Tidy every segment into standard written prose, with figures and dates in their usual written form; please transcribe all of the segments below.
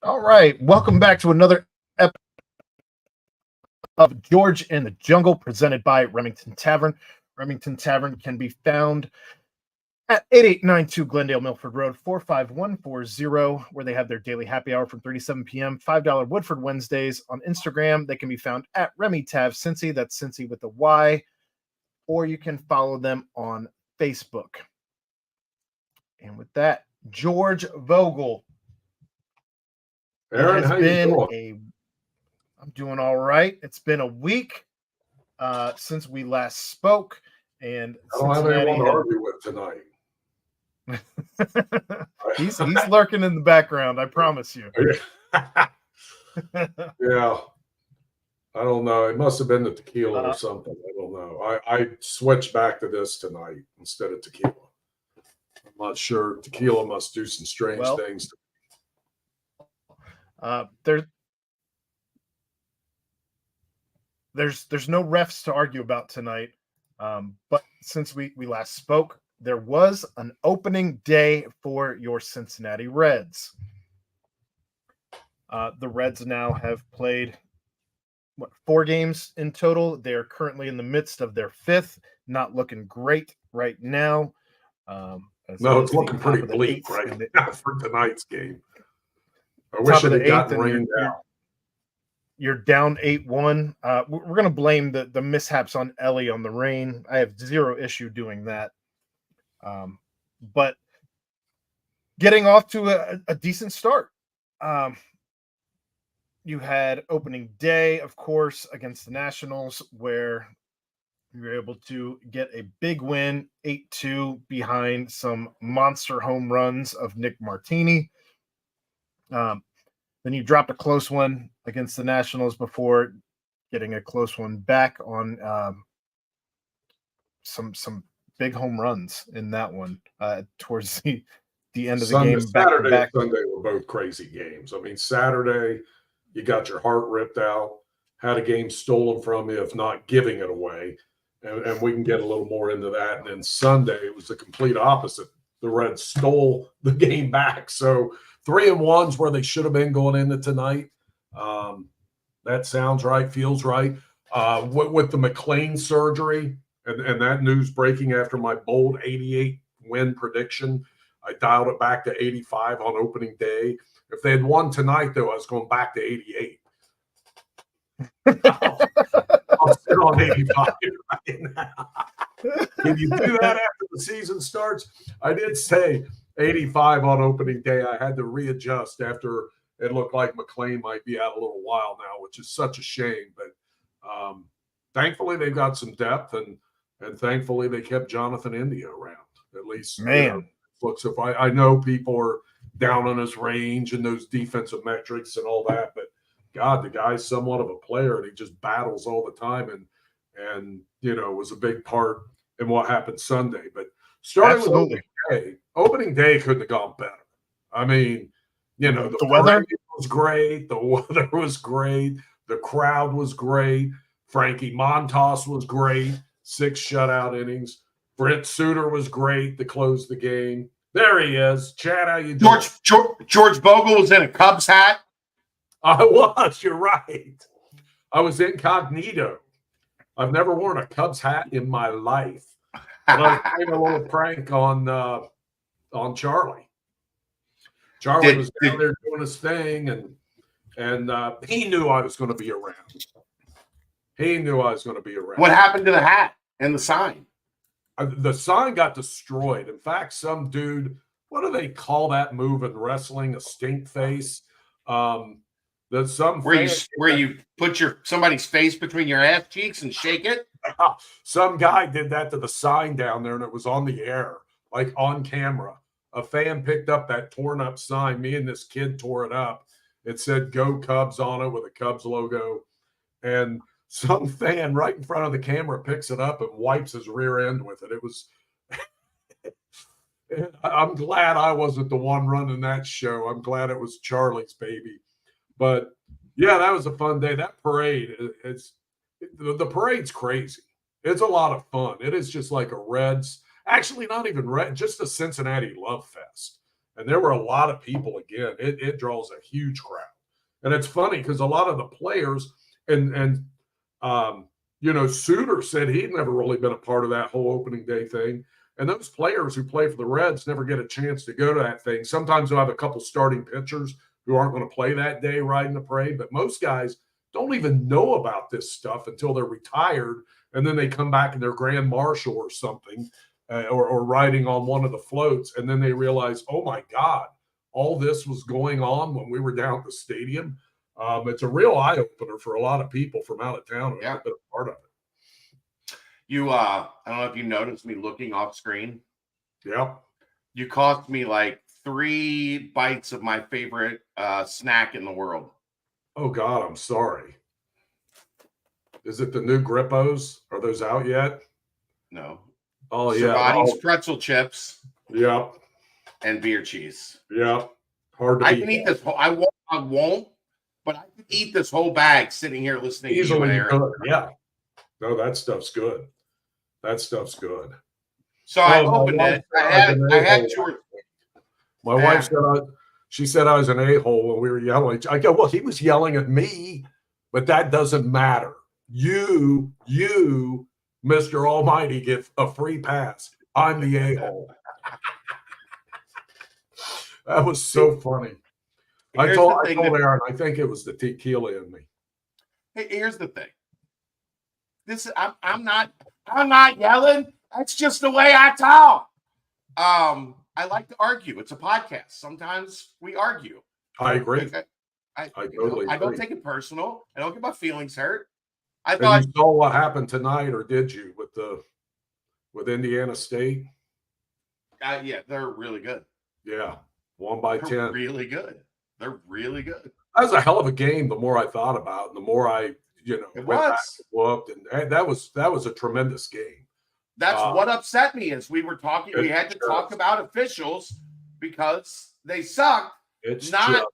All right, welcome back to another episode of George in the Jungle, presented by Remington Tavern. Remington Tavern can be found at 8892 Glendale Milford Road, 45140, where they have their daily happy hour from 37 p.m. $5 Woodford Wednesdays. On Instagram, they can be found at RemyTav Cincy, that's Cincy with a Y, or you can follow them on Facebook. And with that, George Vogel. Aaron, how you doing? I'm doing all right. It's been a week since we last spoke, and I don't have anyone to argue with tonight. he's lurking in the background, I promise you. Yeah. I don't know. It must have been the tequila or something. I don't know. I switched back to this tonight instead of tequila. I'm not sure. Tequila must do some strange things. There's no refs to argue about tonight, but since we last spoke, there was an opening day for your Cincinnati Reds. The Reds now have played 4 games in total. They are currently in the midst of their 5th, not looking great right now. No, it's looking pretty bleak right now for tonight's game. I wish it had gotten rained out. You're down 8-1. We're going to blame the mishaps on Ellie on the rain. I have zero issue doing that. But getting off to a decent start. You had opening day, of course, against the Nationals, where you were able to get a big win, 8-2, behind some monster home runs of Nick Martini. Then you dropped a close one against the Nationals before getting a close one back on some big home runs in that one towards the end of the game. Saturday and Sunday were both crazy games. I mean, Saturday, you got your heart ripped out, had a game stolen from you, if not giving it away. And we can get a little more into that. And then Sunday, it was the complete opposite. The Reds stole the game back. So 3-1's where they should have been going into tonight. That sounds right, feels right. With the McLean surgery and that news breaking after my bold 88 win prediction, I dialed it back to 85 on opening day. If they had won tonight, though, I was going back to 88. I'll sit on 85 right now. Can you do that after the season starts? I did say 85 on opening day. I had to readjust after it looked like McLean might be out a little while now, which is such a shame. But thankfully, they've got some depth, and thankfully they kept Jonathan India around. At least, looks. If I know people are down on his range and those defensive metrics and all that, but God, the guy's somewhat of a player, and he just battles all the time, and was a big part in what happened Sunday. But starting with opening day couldn't have gone better. I mean, the weather was great, the weather was great, the crowd was great. Frankie Montas was great, 6 shutout innings. Brent Suter was great to close the game. There he is. Chad, how you doing? George Vogel was in a Cubs hat. I was. You're right. I was incognito. I've never worn a Cubs hat in my life. But I was playing a little prank on Charlie. Charlie was down there doing his thing, and he knew I was going to be around. What happened to the hat and the sign? The sign got destroyed. In fact, some dude, what do they call that move in wrestling? A stink face. Where you put somebody's face between your ass cheeks and shake it? Some guy did that to the sign down there, and it was on the air, like on camera. A fan picked up that torn up sign. Me and this kid tore it up. It said "Go Cubs" on it with a Cubs logo, and some fan right in front of the camera picks it up and wipes his rear end with it. It was. I'm glad I wasn't the one running that show. I'm glad it was Charlie's baby. But yeah, that was a fun day. That parade, the parade's crazy. It's a lot of fun. It is just like a Reds, actually not even Red, just a Cincinnati love fest. And there were a lot of people again. It draws a huge crowd. And it's funny because a lot of the players and Suter said he'd never really been a part of that whole opening day thing. And those players who play for the Reds never get a chance to go to that thing. Sometimes they'll have a couple starting pitchers who aren't going to play that day riding the parade. But most guys don't even know about this stuff until they're retired. And then they come back in their Grand Marshal or something or riding on one of the floats. And then they realize, oh, my God, all this was going on when we were down at the stadium. It's a real eye-opener for a lot of people from out of town who have been a part of it. I don't know if you noticed me looking off screen. Yeah. You cost me like 3 bites of my favorite snack in the world. Oh, God, I'm sorry. Is it the new Grippos? Are those out yet? No. Oh, yeah. Cervati's pretzel chips. Yep. And beer cheese. Yep. Hard to I beat. can eat this whole, I won't, but I can eat this whole bag sitting here listening Easily to you, Aaron. good. Yeah. No, that stuff's good. That stuff's good. So I opened it. I had 2 or My wife said I was an a-hole when we were yelling. I go, well, he was yelling at me, but that doesn't matter. You, Mr. Almighty, get a free pass. I'm the a-hole. That was so funny. I told Aaron, I think it was the tequila in me. Hey, here's the thing. I'm not yelling. That's just the way I talk. I like to argue. It's a podcast. Sometimes we argue. I agree. I totally agree. I don't take it personal. I don't get my feelings hurt. I and thought you saw what happened tonight, or did you with Indiana State? Yeah, they're really good. Yeah, 1 by 10. Really good. They're really good. That was a hell of a game. The more I thought about it, and the more I went back and looked, and that was a tremendous game. That's what upset me is we were talking. We had to talk about officials because they sucked. It's not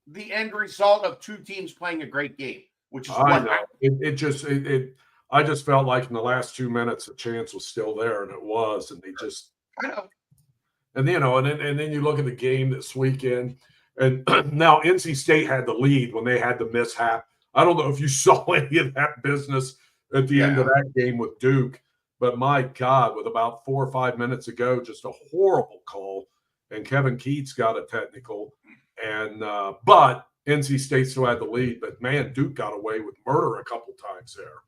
the end result of 2 teams playing a great game, which is what happened. I just felt like in the last 2 minutes the chance was still there, and it was, and they just. I know. And and then you look at the game this weekend, and now NC State had the lead when they had the mishap. I don't know if you saw any of that business at the end of that game with Duke. But my God, with about 4 or 5 minutes ago, just a horrible call, and Kevin Keats got a technical, and but NC State still had the lead. But man, Duke got away with murder a couple times there.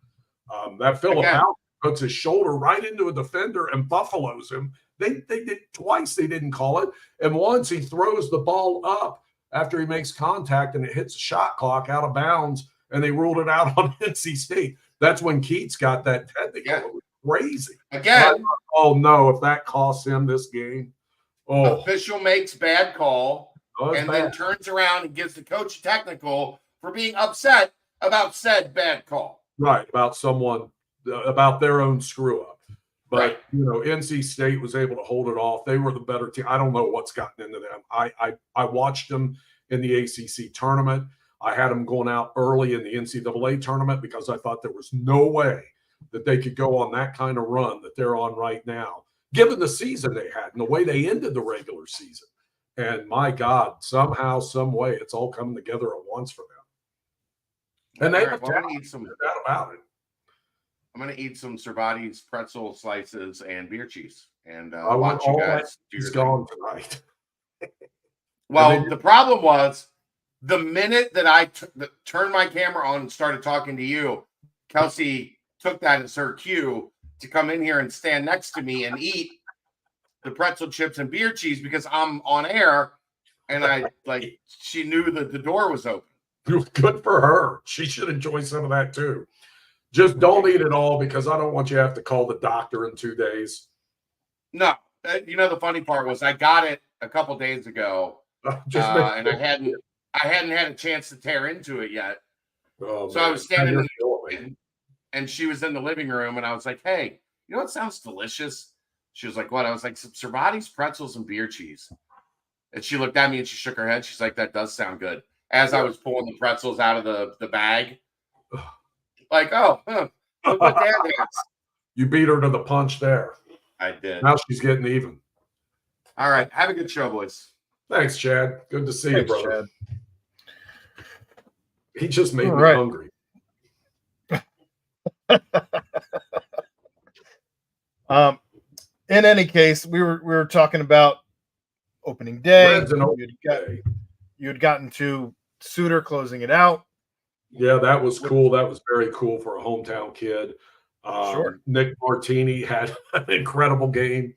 That Phillip Allen puts his shoulder right into a defender and buffaloes him. They did twice. They didn't call it, and once he throws the ball up after he makes contact and it hits the shot clock out of bounds, and they ruled it out on NC State. That's when Keats got that technical. Yeah. Crazy. Again. Oh, no, if that costs him this game. Oh. Official makes bad call then turns around and gives the coach a technical for being upset about said bad call. Right, about their own screw-up. But, NC State was able to hold it off. They were the better team. I don't know what's gotten into them. I watched them in the ACC tournament. I had them going out early in the NCAA tournament because I thought there was no way that they could go on that kind of run that they're on right now, given the season they had and the way they ended the regular season. And my God, somehow, some way, it's all coming together at once for them. And they have I'm going to eat some about it. I'm going to eat some Cervati's pretzel slices and beer cheese, and watch you guys do your gone tonight. Well, the problem was the minute that I turned my camera on and started talking to you, Kelsey took that as her cue to come in here and stand next to me and eat the pretzel chips and beer cheese because I'm on air, and she knew that the door was open. Good for her. She should enjoy some of that too. Just don't eat it all because I don't want you to have to call the doctor in 2 days. No, the funny part was I got it a couple days ago, and I hadn't had a chance to tear into it yet. Oh, so I was standing and she was in the living room, and I was like, "Hey, you know what sounds delicious?" She was like, "What?" I was like, "Cervati's pretzels and beer cheese." And she looked at me and she shook her head. She's like, "That does sound good." As I was pulling the pretzels out of the bag, like, "Oh, look what that is." You beat her to the punch there. I did. Now she's getting even. All right, have a good show, boys. Thanks, Chad. Good to see you, Thanks, brother. Chad. He just made All me right. hungry. In any case, we were talking about opening day. Reds and opening day. You had gotten to Suter closing it out. Yeah, that was cool. That was very cool for a hometown kid. Sure. Nick Martini had an incredible game.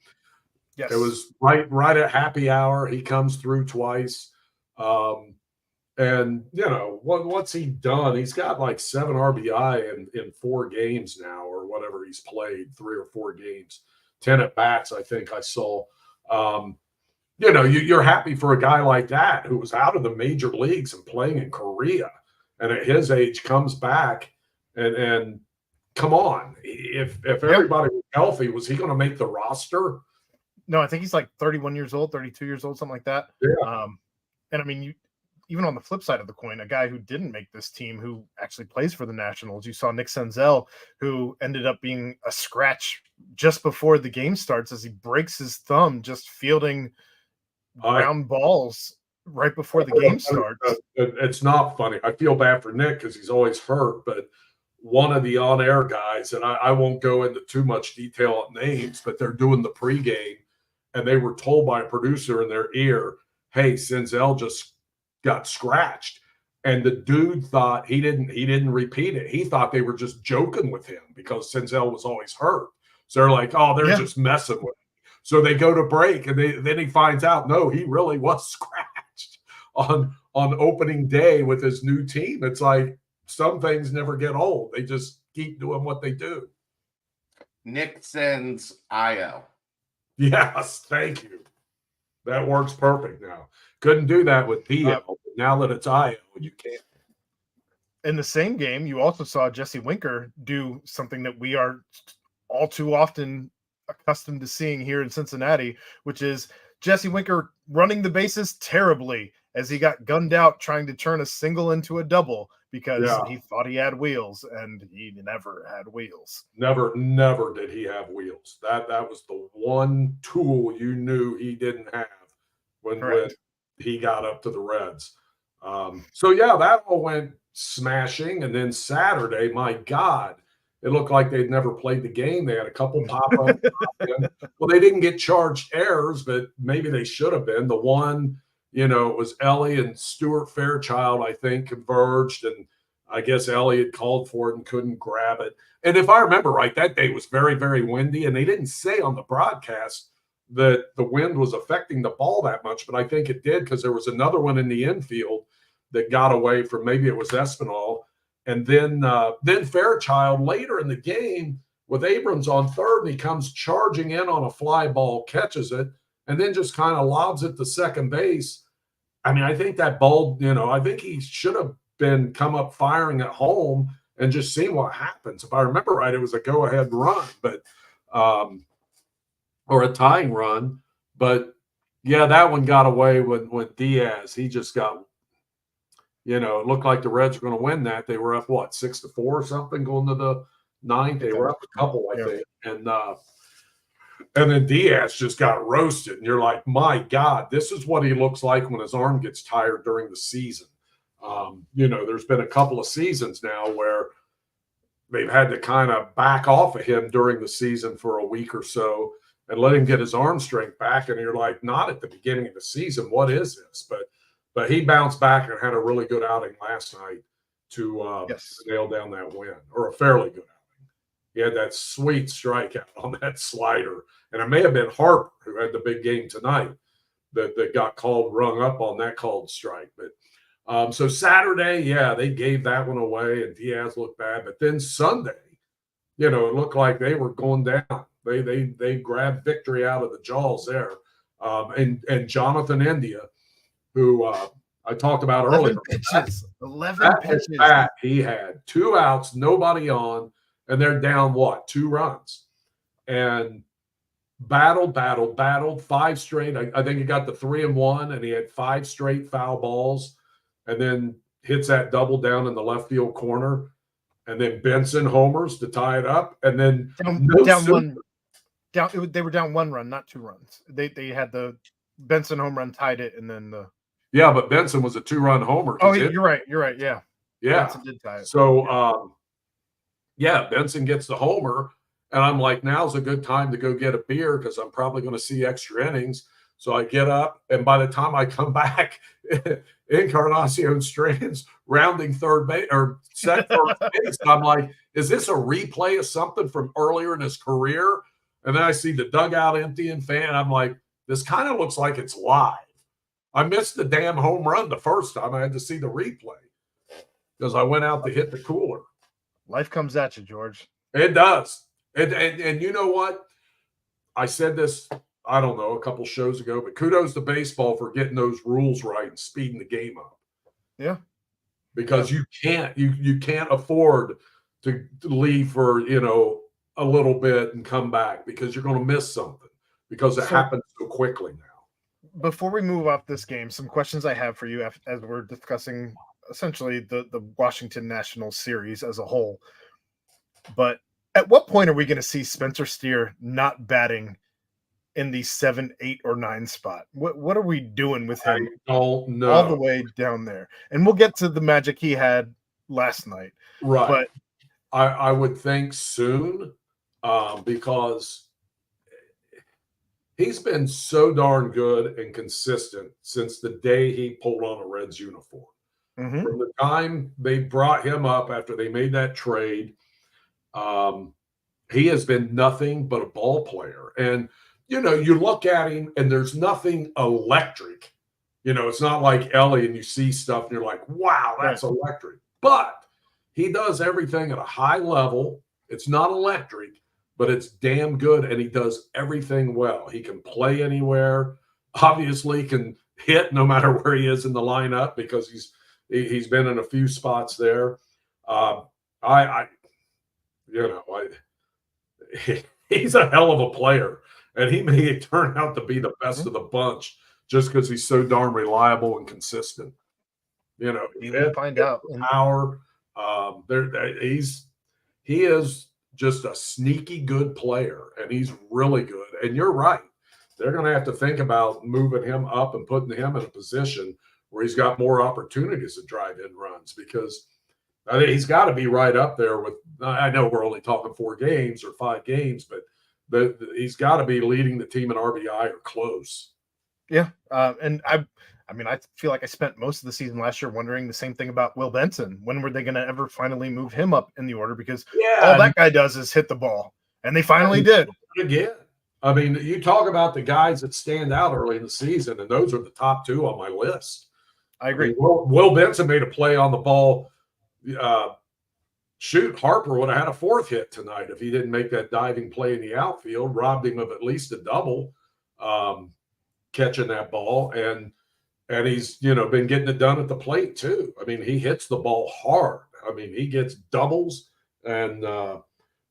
Yes. It was right at happy hour. He comes through twice. And, you know, what's he done? He's got like 7 RBI in 4 games now, or whatever he's played, 3 or 4 games, 10 at bats, I think I saw. You know, you're happy for a guy like that who was out of the major leagues and playing in Korea, and at his age comes back and come on, if everybody was healthy, was he going to make the roster? No, I think he's like 31 years old, 32 years old, something like that. Yeah. And I mean, even on the flip side of the coin, a guy who didn't make this team, who actually plays for the Nationals, you saw Nick Senzel, who ended up being a scratch just before the game starts as he breaks his thumb just fielding ground balls right before the game starts. It's not funny. I feel bad for Nick because he's always hurt, but one of the on-air guys, and I won't go into too much detail on names, but they're doing the pregame, and they were told by a producer in their ear, hey, Senzel just got scratched. And the dude thought he didn't repeat it. He thought they were just joking with him because Senzel was always hurt. So they're like, oh, they're just messing with him. So they go to break, and then he finds out, no, he really was scratched on opening day with his new team. It's like some things never get old. They just keep doing what they do. Nick sends IO. Yes, thank you. That works perfect now. Couldn't do that with DL, but now that it's IO, you can. In the same game, you also saw Jesse Winker do something that we are all too often accustomed to seeing here in Cincinnati, which is Jesse Winker running the bases terribly as he got gunned out trying to turn a single into a double because he thought he had wheels, and he never had wheels. Never did he have wheels. That was the one tool you knew he didn't have when he got up to the Reds. So yeah, that all went smashing. And then Saturday, my God, it looked like they'd never played the game. They had a couple pop-ups. Well, they didn't get charged errors, but maybe they should have been. The one, you know, it was Ellie and Stuart Fairchild, I think, converged, and I guess Ellie had called for it and couldn't grab it. And if I remember right, that day was very, very windy, and they didn't say on the broadcast that the wind was affecting the ball that much, but I think it did because there was another one in the infield that got away from, maybe it was Espinal. And then Fairchild later in the game with Abrams on third, and he comes charging in on a fly ball, catches it, and then just kind of lobs it to second base. I mean, I think that ball, you know, I think he should have been come up firing at home and just seeing what happens. If I remember right, it was a go-ahead run, but or a tying run. But yeah, that one got away with Diaz. He just got, you know, it looked like the Reds were going to win that. They were up, what, 6-4 or something going to the ninth. They were up a couple, I think. And then Diaz just got roasted. And you're like, my God, this is what he looks like when his arm gets tired during the season. You know, there's been a couple of seasons now where they've had to kind of back off of him during the season for a week or so and let him get his arm strength back. And you're like, not at the beginning of the season. What is this? But he bounced back and had a really good outing last night to nail down that win, or a fairly good outing. He had that sweet strikeout on that slider. And it may have been Harper who had the big game tonight that got rung up on that called strike. But so Saturday, yeah, they gave that one away, and Diaz looked bad. But then Sunday, you know, it looked like they were going down. They grabbed victory out of the jaws there. And Jonathan India, who I talked about earlier. 11 pitches. He had 2 outs, nobody on, and they're down, 2 runs. And battled 5 straight. I think he got the 3-1, and he had 5 straight foul balls, and then hits that double down in the left field corner. And then Benson homers to tie it up. And then they were down 1 run, not 2 runs. They had the Benson home run tied it, and then the. Yeah, but Benson was a 2-run homer. Oh, you're right. You're right. Yeah. Yeah. Benson did tie it. So, Benson gets the homer, and I'm like, now's a good time to go get a beer because I'm probably going to see extra innings. So I get up, and by the time I come back, Encarnacion Strand's rounding third base or second first base. I'm like, is this a replay of something from earlier in his career? And then I see the dugout empty and fan. I'm like, this kind of looks like it's live. I missed the damn home run the first time. I had to see the replay because I went out to hit the cooler. Life comes at you, George. It does. And you know what? I said this, I don't know, a couple shows ago, but kudos to baseball for getting those rules right and speeding the game up. Yeah. Because you can't afford to leave for, a little bit and come back because you're going to miss something because it happens so quickly now. Before we move off this game, some questions I have for you as we're discussing essentially the Washington Nationals series as a whole. But at what point are we going to see Spencer Steer not batting in the 7, 8, or 9 spot? What are we doing with him? I don't know. All the way down there. And we'll get to the magic he had last night. Right. But I would think soon because he's been so darn good and consistent since the day he pulled on a Reds uniform. Mm-hmm. From the time they brought him up after they made that trade, he has been nothing but a ball player. And, you look at him and there's nothing electric. It's not like Ellie and you see stuff and you're like, wow, that's electric. But he does everything at a high level. It's not electric, but it's damn good, and he does everything well. He can play anywhere. Obviously, can hit no matter where he is in the lineup because he's been in a few spots there. He's a hell of a player, and he may turn out to be the best of the bunch just because he's so darn reliable and consistent. We will find out. Power. He is just a sneaky good player, and he's really good. And you're right. They're going to have to think about moving him up and putting him in a position where he's got more opportunities to drive in runs because I think he's got to be right up there with – I know we're only talking 4 games or 5 games, but he's got to be leading the team in RBI or close. Yeah, and I feel like I spent most of the season last year wondering the same thing about Will Benson. When were they going to ever finally move him up in the order? Because all that guy does is hit the ball, and they finally did. Again, I mean, you talk about the guys that stand out early in the season, and those are the top 2 on my list. I agree. Will Benson made a play on the ball. Harper would have had a 4th hit tonight if he didn't make that diving play in the outfield, robbed him of at least a double catching that ball. And he's, been getting it done at the plate too. I mean, he hits the ball hard. I mean, he gets doubles and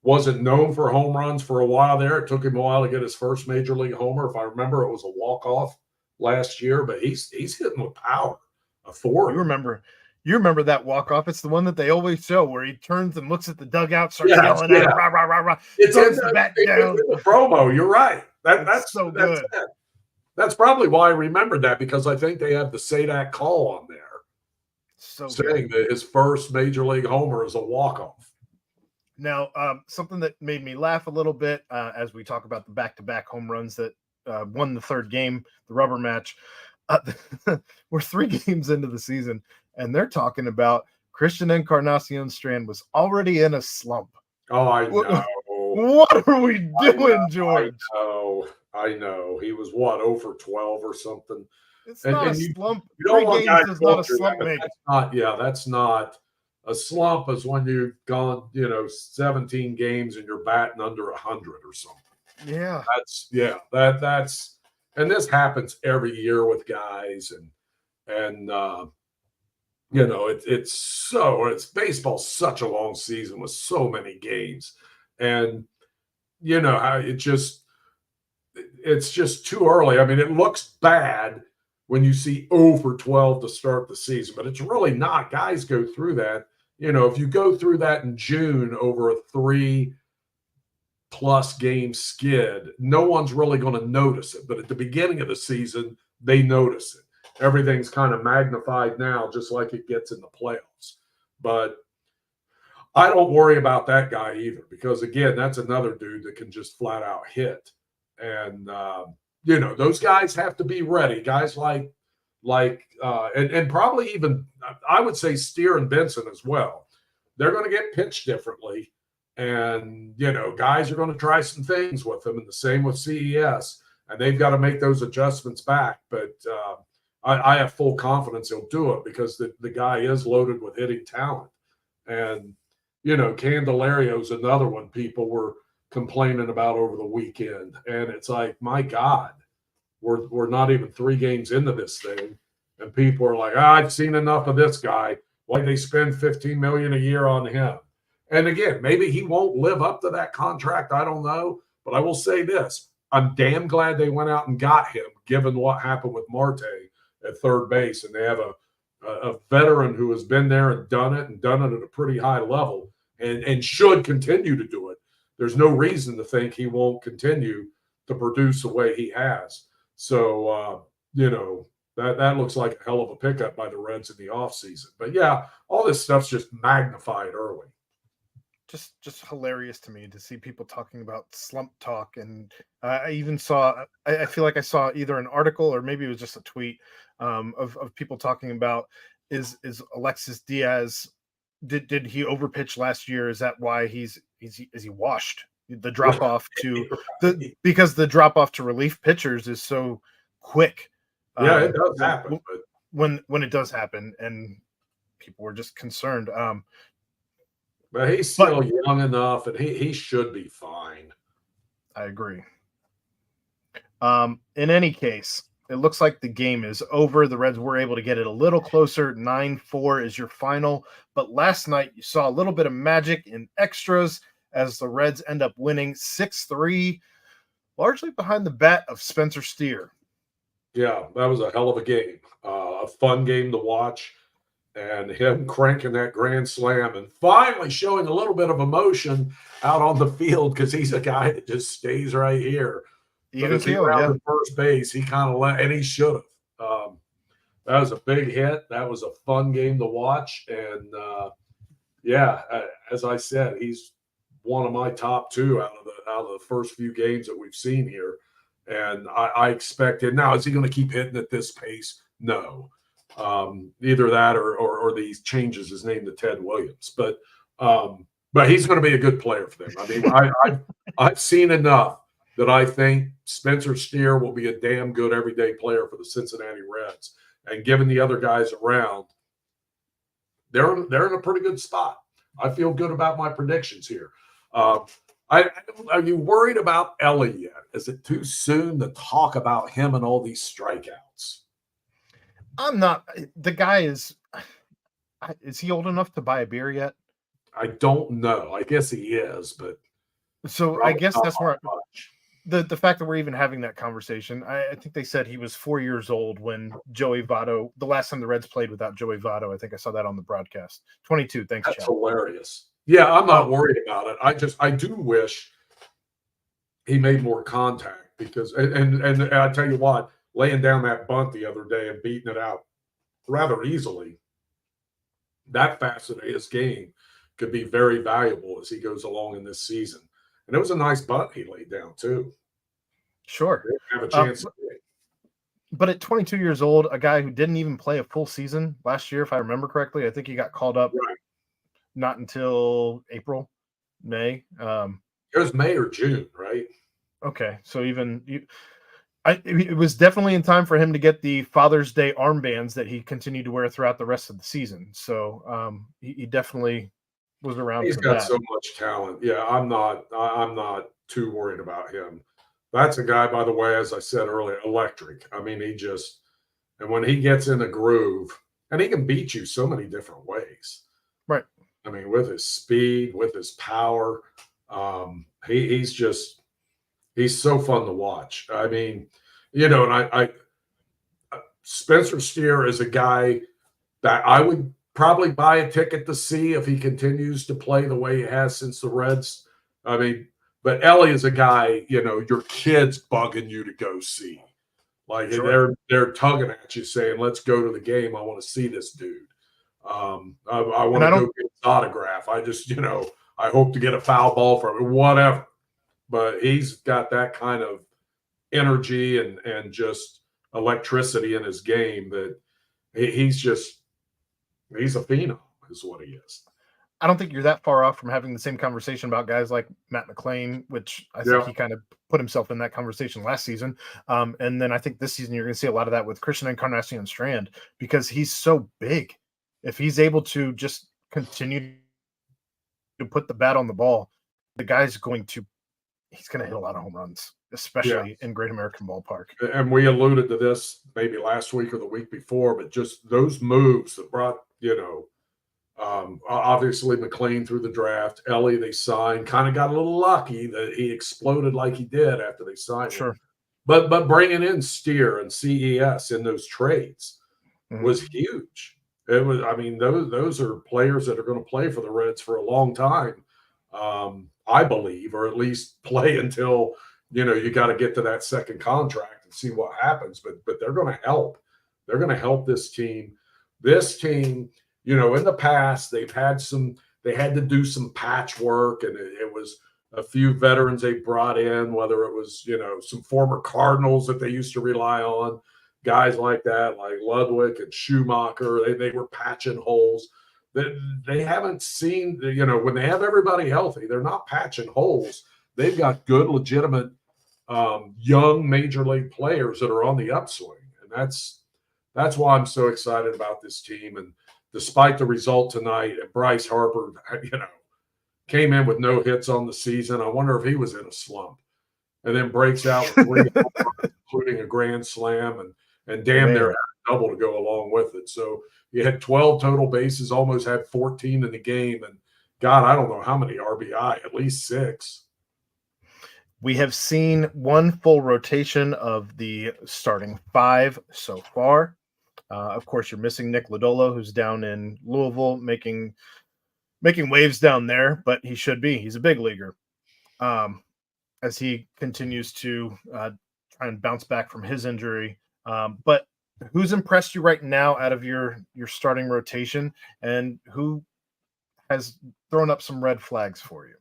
wasn't known for home runs for a while there. It took him a while to get his first major league homer. If I remember, it was a walk-off last year, but he's hitting with power. A 4. You remember that walk-off? It's the one that they always show where he turns and looks at the dugout, starts yelling at rah, rah, rah, rah. It's in the promo. You're right. That's so good. That's probably why I remembered that, because I think they have the Sadak call on there. So saying that his first major league homer is a walk-off. Now, something that made me laugh a little bit as we talk about the back-to-back home runs that won the 3rd game, the rubber match. We're 3 games into the season, and they're talking about Christian Encarnacion Strand was already in a slump. Oh, I know. What are we doing, George? I know. He was, 0 for 12 or something. It's not a slump. You don't 3 games is not a slump, mate. That's not. A slump is when you've gone, 17 games and you're batting under 100 or something. Yeah. That's and this happens every year with guys and it's baseball's such a long season with so many games. And how it's just too early. I mean, it looks bad when you see 0 for 12 to start the season, but it's really not. Guys go through that. If you go through that in June over a 3+ game skid, no one's really going to notice it. But at the beginning of the season, they notice it. Everything's kind of magnified now, just like it gets in the playoffs. But I don't worry about that guy either, because again, that's another dude that can just flat out hit. And those guys have to be ready. Guys like and probably even I would say Steer and Benson as well. They're going to get pitched differently, and guys are going to try some things with them, and the same with CES, and they've got to make those adjustments back. But I have full confidence he'll do it, because the guy is loaded with hitting talent. And Candelario's another one people were complaining about over the weekend, and it's like, my God, we're not even 3 games into this thing, and people are like, I've seen enough of this guy. Why they spend $15 million a year on him? And again, maybe he won't live up to that contract. I don't know, but I will say this: I'm damn glad they went out and got him, given what happened with Marte at third base, and they have a veteran who has been there and done it at a pretty high level, and should continue to do it. There's no reason to think he won't continue to produce the way he has. So, that looks like a hell of a pickup by the Reds in the offseason. But yeah, all this stuff's just magnified early. Just hilarious to me to see people talking about slump talk. And I even saw, I feel like I saw either an article or maybe it was just a tweet of people talking about, is Alexis Diaz, did he overpitch last year? Is that why is he washed? The drop off because the drop off to relief pitchers is so quick. Yeah, it does happen. But when it does happen, and people were just concerned. But he's still young enough, and he should be fine. I agree. In any case, it looks like the game is over. The Reds were able to get it a little closer. 9-4 is your final. But last night, you saw a little bit of magic in extras as the Reds end up winning 6-3, largely behind the bat of Spencer Steer. Yeah, that was a hell of a game. A fun game to watch. And him cranking that grand slam and finally showing a little bit of emotion out on the field, because he's a guy that just stays right here. Even to first base, he kind of and he should have. That was a big hit. That was a fun game to watch. And as I said, he's one of my top 2 out of the first few games that we've seen here. And I expected. Now, is he going to keep hitting at this pace? No. Either that or these changes his name to Ted Williams. But he's going to be a good player for them. I mean, I've seen enough that I think Spencer Steer will be a damn good everyday player for the Cincinnati Reds. And given the other guys around, they're in a pretty good spot. I feel good about my predictions here. Are you worried about Elly yet? Is it too soon to talk about him and all these strikeouts? I'm not. The guy is he old enough to buy a beer yet? I don't know. I guess he is, but so I guess that's where the fact that we're even having that conversation. I think they said he was 4 years old when Joey Votto, the last time the Reds played without Joey Votto. I think I saw that on the broadcast. 22. Thanks, That's Chad. Hilarious. Yeah, I'm not worried about it. I do wish he made more contact, because and I tell you what, laying down that bunt the other day and beating it out rather easily, that facet of his game could be very valuable as he goes along in this season. And it was a nice bunt he laid down too. Sure. Have a chance. But at 22 years old, a guy who didn't even play a full season last year, if I remember correctly, I think he got called up not until April, May. It was May or June, right? Okay. So it was definitely in time for him to get the Father's Day armbands that he continued to wear throughout the rest of the season. So he definitely was around. He's got so much talent. Yeah, I'm not too worried about him. That's a guy, by the way, as I said earlier, electric. I mean, and when he gets in a groove, and he can beat you so many different ways. Right. I mean, with his speed, with his power, he's so fun to watch. I mean, and Spencer Steer is a guy that I would probably buy a ticket to see if he continues to play the way he has since the Reds. I mean, but Elly is a guy, your kid's bugging you to go see. Like Sure. they're tugging at you, saying, "Let's go to the game. I want to see this dude. I And want I to go don't get his autograph. I just, I hope to get a foul ball from him, whatever." But he's got that kind of energy and just electricity in his game that he's a phenom, is what he is. I don't think you're that far off from having the same conversation about guys like Matt McClain, which I think Yeah. he kind of put himself in that conversation last season. And then I think this season you're going to see a lot of that with Christian Encarnacion Strand because he's so big. If he's able to just continue to put the bat on the ball, the guy's he's going to hit a lot of home runs, especially in Great American Ballpark. And we alluded to this maybe last week or the week before, but just those moves that brought, obviously McClain through the draft, Ellie they signed, kind of got a little lucky that he exploded like he did after they signed him. Sure. But bringing in Steer and CES in those trades was huge. It was, I mean, those are players that are going to play for the Reds for a long time, I believe, or at least play until you got to get to that second contract and see what happens. But they're going to help. They're going to help this team. This team, in the past, they had to do some patchwork, and it was a few veterans they brought in, whether it was, some former Cardinals that they used to rely on, guys like that, like Ludwig and Schumacher. They were patching holes. They haven't seen, when they have everybody healthy, they're not patching holes. They've got good, legitimate, young major league players that are on the upswing. And that's why I'm so excited about this team. And despite the result tonight, Bryce Harper, came in with no hits on the season. I wonder if he was in a slump. And then breaks out with 3 including a grand slam and damn near had a double to go along with it. So he had 12 total bases, almost had 14 in the game. And God, I don't know how many RBI, at least 6. We have seen one full rotation of the starting 5 so far. Of course, you're missing Nick Lodolo, who's down in Louisville, making waves down there, but he should be. He's a big leaguer. As he continues to try and bounce back from his injury. But who's impressed you right now out of your starting rotation, and who has thrown up some red flags for you?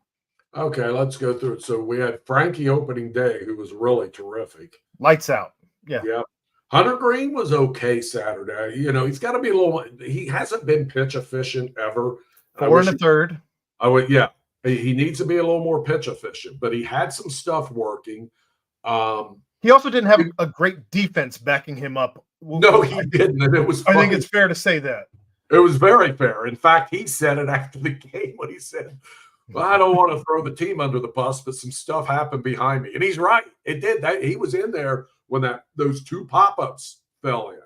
Okay, let's go through it. So we had Frankie opening day, who was really terrific. Lights out. Yeah. Hunter Green was okay Saturday. He's got to be he hasn't been pitch efficient ever. 4 1/3. He needs to be a little more pitch efficient, but he had some stuff working. He also didn't have a great defense backing him up. No, he didn't. And it was funny. I think it's fair to say that. It was very fair. In fact, he said it after the game when he said, "Well, I don't want to throw the team under the bus, but some stuff happened behind me." And he's right. It did. He was in there when those 2 pop-ups fell in.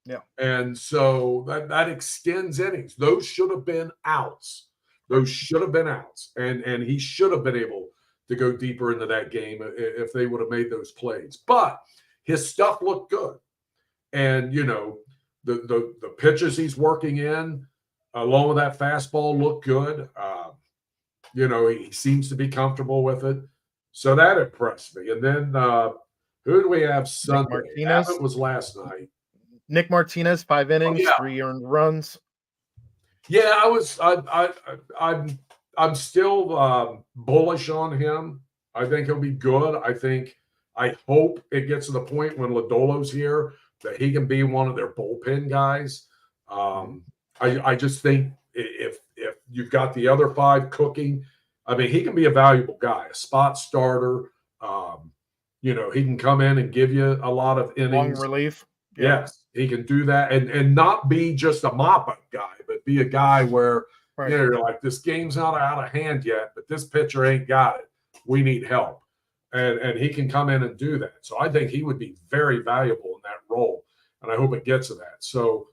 Yeah. And so that extends innings. Those should have been outs. And he should have been able to go deeper into that game if they would have made those plays. But his stuff looked good. And, the pitches he's working in, along with that fastball, look good. He seems to be comfortable with it. So that impressed me. And then who do we have Sunday? Martinez. Abbott was last night. Nick Martinez, 5 innings, 3 earned runs. Yeah, I'm still bullish on him. I think he'll be good. I hope it gets to the point when Lodolo's here that he can be one of their bullpen guys. I just think if you've got the other 5 cooking, I mean, he can be a valuable guy, a spot starter. He can come in and give you a lot of innings. Long relief. Yeah. Yes, he can do that and not be just a mop-up guy, but be a guy where you're like, this game's not out of hand yet, but this pitcher ain't got it. We need help. And he can come in and do that. So I think he would be very valuable in that role, and I hope it gets to that. So,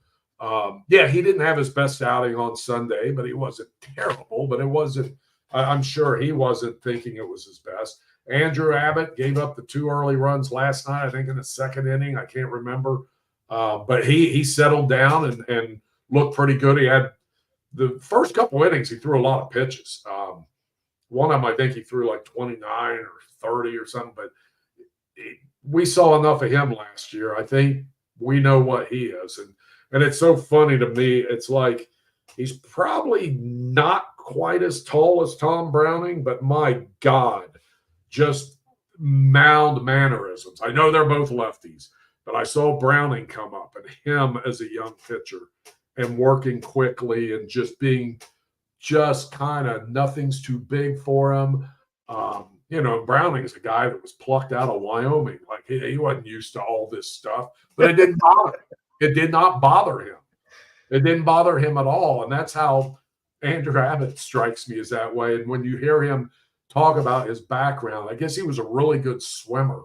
he didn't have his best outing on Sunday, but he wasn't terrible. But it wasn't – I'm sure he wasn't thinking it was his best. Andrew Abbott gave up the 2 early runs last night, I think in the 2nd inning. I can't remember. But he settled down and looked pretty good. He had the first couple innings, he threw a lot of pitches. One of them, I think he threw like 29 or 30 or something. But we saw enough of him last year. I think we know what he is. And it's so funny to me. It's like he's probably not quite as tall as Tom Browning, but my God, just mound mannerisms. I know they're both lefties, but I saw Browning come up and him as a young pitcher and working quickly and just being just kind of nothing's too big for him. Browning is a guy that was plucked out of Wyoming. Like he wasn't used to all this stuff, but it didn't bother him. It did not bother him. It didn't bother him at all. And that's how Andrew Abbott strikes me as that way. And when you hear him talk about his background, I guess he was a really good swimmer.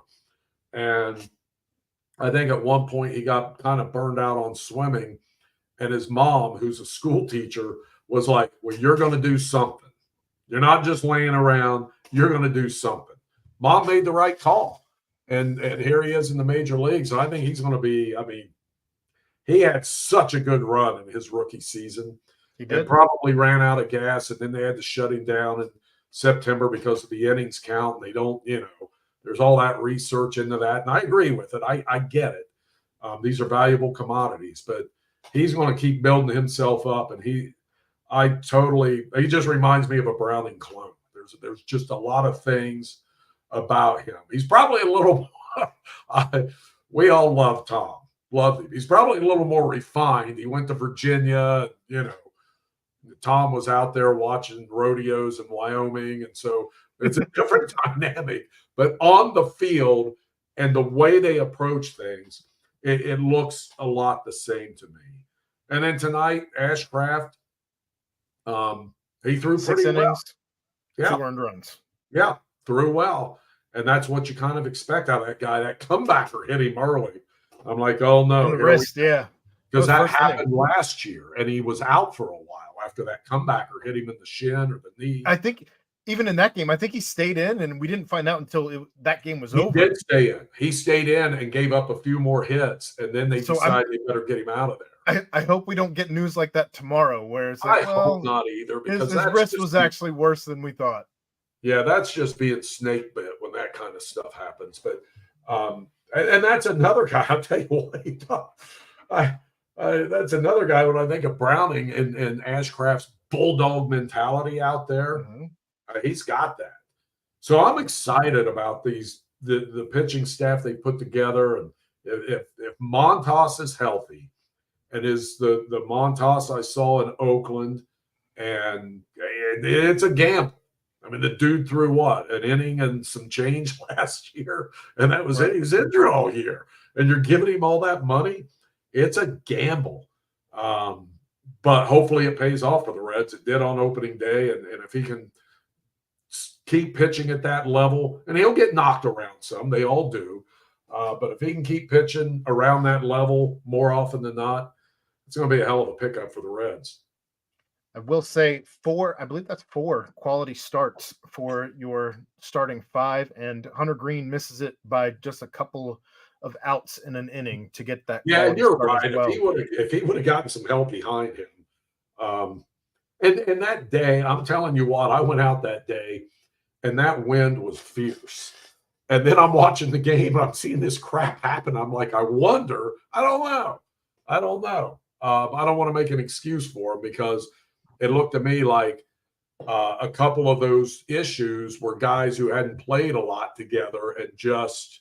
And I think at one point he got kind of burned out on swimming. And his mom, who's a school teacher, was like, well, you're going to do something. You're not just laying around. You're going to do something. Mom made the right call. And here he is in the major leagues. And I think he's going to be, he had such a good run in his rookie season. He did. And probably ran out of gas, and then they had to shut him down in September because of the innings count. And they don't, there's all that research into that. And I agree with it. I get it. These are valuable commodities, but he's going to keep building himself up. And he just reminds me of a Browning clone. There's just a lot of things about him. He's probably a little we all love Tom. Loved him. He's probably a little more refined. He went to Virginia, Tom was out there watching rodeos in Wyoming. And so it's a different dynamic. But on the field and the way they approach things, it looks a lot the same to me. And then tonight, Ashcraft, he threw 6 pretty innings, well. Yeah. 2 earned runs. Yeah, threw well. And that's what you kind of expect out of that guy. That comebacker hit him early. I'm like, oh, no. On the wrist, yeah. Because that happened last year, and he was out for a while after that comebacker hit him in the shin or the knee. I think even in that game, I think he stayed in, and we didn't find out until that game was over. He did stay in. He stayed in and gave up a few more hits, and then they decided they better get him out of there. I hope we don't get news like that tomorrow, where it's like, I hope not either, because his wrist was actually worse than we thought. Yeah, that's just being snake bit when that kind of stuff happens. But and that's another guy. I'll tell you what, that's another guy when I think of Browning and Ashcraft's bulldog mentality out there. Mm-hmm. He's got that. So I'm excited about the pitching staff they put together. And if Montas is healthy and is the Montas I saw in Oakland, and it's a gamble. I mean, the dude threw what? An inning and some change last year, and that was it. He was injured all year, and you're giving him all that money. It's a gamble. But hopefully it pays off for the Reds. It did on opening day, and if he can keep pitching at that level, and he'll get knocked around some. They all do. But if he can keep pitching around that level more often than not, it's going to be a hell of a pickup for the Reds. I will say I believe that's 4 quality starts for your starting 5, and Hunter Green misses it by just a couple of outs in an inning to get that. Yeah, and you're right. Well. If he would have gotten some help behind him, and that day, I'm telling you what, I went out that day, and that wind was fierce. And then I'm watching the game, and I'm seeing this crap happen. I'm like, I wonder. I don't know. I don't want to make an excuse for him, because it looked to me like a couple of those issues were guys who hadn't played a lot together and just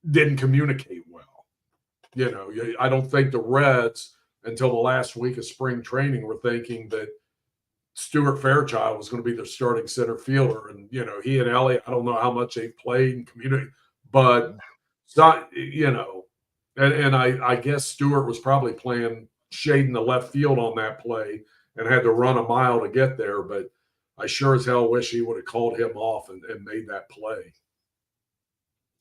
didn't communicate well. I don't think the Reds, until the last week of spring training, were thinking that Stuart Fairchild was going to be their starting center fielder. And, he and Elliott, I don't know how much they've played and communicated, but it's not, and I guess Stuart was probably playing shading the left field on that play and had to run a mile to get there. But I sure as hell wish he would have called him off and made that play,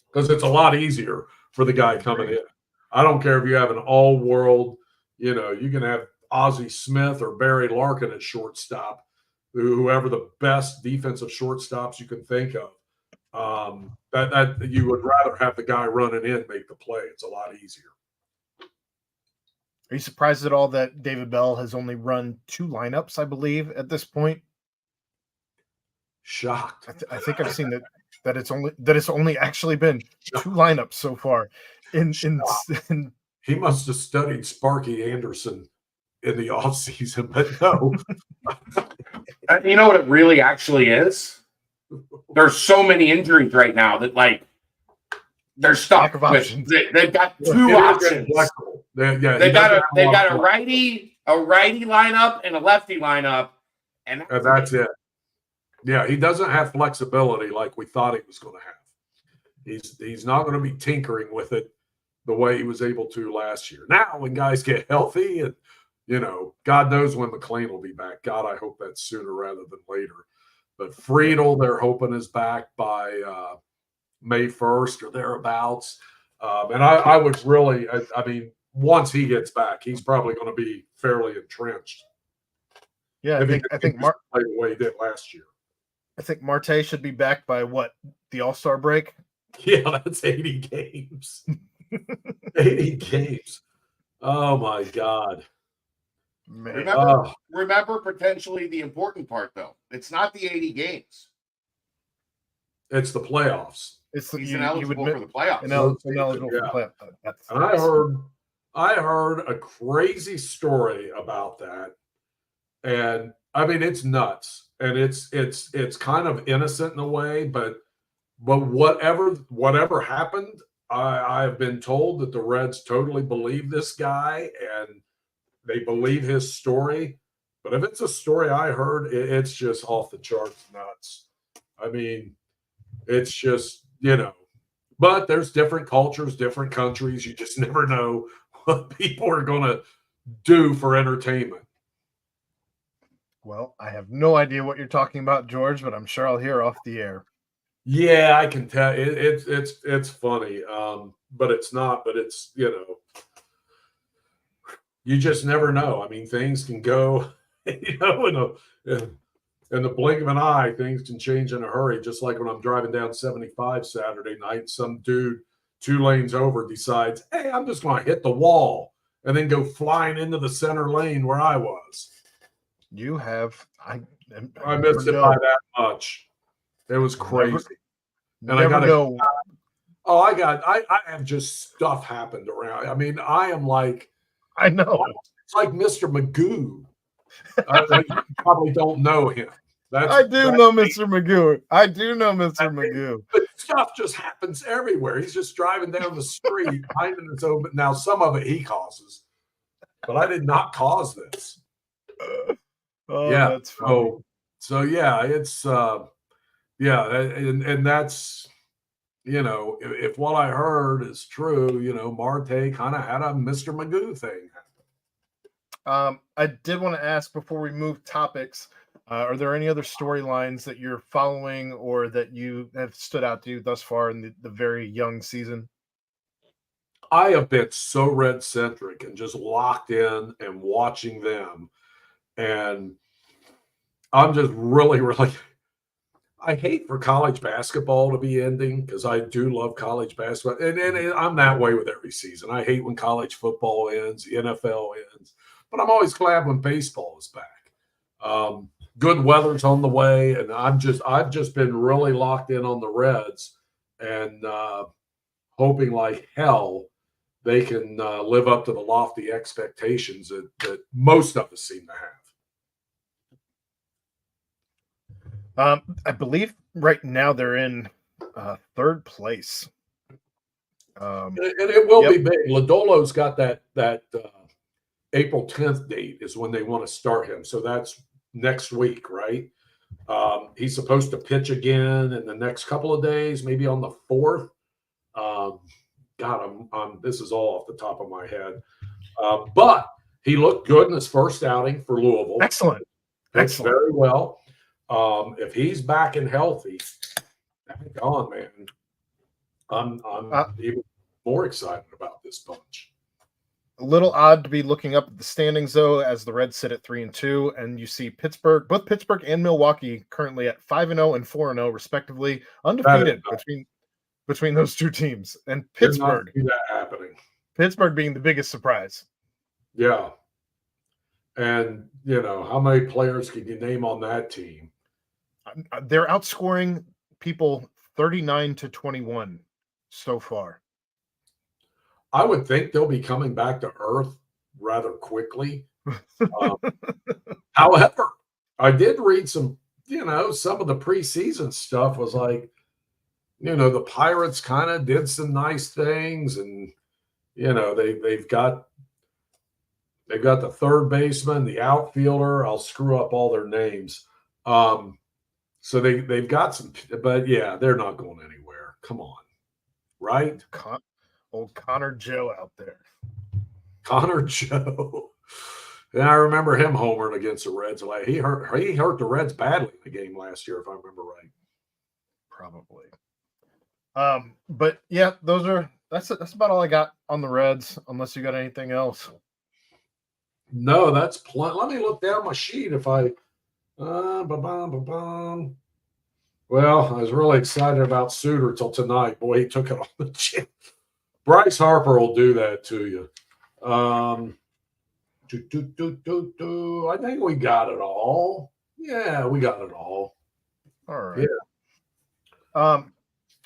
because it's a lot easier for the guy coming in. I don't care if you have an all-world, you can have Ozzie Smith or Barry Larkin at shortstop, whoever the best defensive shortstops you can think of. That you would rather have the guy running in make the play. It's a lot easier. Are you surprised at all that David Bell has only run 2 lineups, I believe, at this point? Shocked. I think I've seen that it's only actually been 2 lineups so far. In He must have studied Sparky Anderson in the offseason, but no. You know what it really actually is? There's so many injuries right now that like they're stuck with. options. They've got 2 options. They got a righty lineup and a lefty lineup, and that's it. Yeah, he doesn't have flexibility like we thought he was going to have. He's not going to be tinkering with it the way he was able to last year. Now, when guys get healthy, and God knows when McLean will be back. God, I hope that's sooner rather than later. But Friedel, they're hoping is back by May 1st or thereabouts. And I would really, I mean, once he gets back, he's probably going to be fairly entrenched. Yeah, I think play the way he did last year. I think Marte should be back by the All-Star break? Yeah, that's 80 games. 80 games. Oh my God. Man. Remember potentially the important part though. It's not the 80 games. It's the playoffs. He's ineligible for the playoffs. Ineligible for the playoffs. And I heard a crazy story about that. And I mean, it's nuts. And it's kind of innocent in a way, but whatever happened, I've been told that the Reds totally believe this guy and they believe his story. But if it's a story I heard, it's just off the charts nuts. I mean, it's just, but there's different cultures, different countries. You just never know what people are going to do for entertainment. Well, I have no idea what you're talking about, George, but I'm sure I'll hear off the air. Yeah, I can tell. It's funny, but it's not. But it's you just never know. I mean, things can go, in the blink of an eye, things can change in a hurry. Just like when I'm driving down 75 Saturday night, some dude 2 lanes over decides, "Hey, I'm just going to hit the wall," and then go flying into the center lane where I was. I missed it by that much. It was crazy. I have just stuff happened around. I mean, I am like, I know. It's like Mr. Magoo. You probably don't know him. I do know Mr. Magoo. But stuff just happens everywhere. He's just driving down the street, finding his own. Now, some of it he causes, but I did not cause this. Yeah. That's funny. So yeah, it's and that's if what I heard is true, Marte kind of had a Mr. Magoo thing. I did want to ask before we move topics, are there any other storylines that you're following or that you have stood out to you thus far in the very young season? I have been so Red centric and just locked in and watching them. And I'm just really, really, I hate for college basketball to be ending because I do love college basketball. And I'm that way with every season. I hate when college football ends, the NFL ends. But I'm always glad when baseball is back. Good weather's on the way. And I've just been really locked in on the Reds and hoping like hell they can live up to the lofty expectations that most of us seem to have. I believe right now they're in 3rd place. And it will be big. Lodolo's got that April 10th date is when they want to start him. So that's next week, right? He's supposed to pitch again in the next couple of days, maybe on the 4th. God, this is all off the top of my head. But he looked good in his first outing for Louisville. Excellent. Very well. If he's back and healthy, hang on, man. I'm even more excited about this bunch. A little odd to be looking up at the standings, though, as the Reds sit at 3-2, and you see both Pittsburgh and Milwaukee currently at 5-0 and 4-0, respectively, undefeated between those two teams. And Pittsburgh, see that happening. Pittsburgh being the biggest surprise. Yeah. And, how many players can you name on that team? They're outscoring people 39-21 so far. I would think they'll be coming back to earth rather quickly. However, I did read some of the preseason stuff was like, the Pirates kind of did some nice things, and they've got the third baseman, the outfielder. I'll screw up all their names. So they've got some, but yeah, they're not going anywhere. Come on, right? Old Connor Joe out there. Connor Joe. And I remember him homering against the Reds. Like he hurt the Reds badly in the game last year, if I remember right. Probably. But yeah, that's about all I got on the Reds, unless you got anything else. No, that's plenty. Let me look down my sheet if I Well, I was really excited about Suter till tonight. Boy, he took it on the chin. Bryce Harper will do that to you. I think we got it all. Yeah, we got it all. All right. Yeah.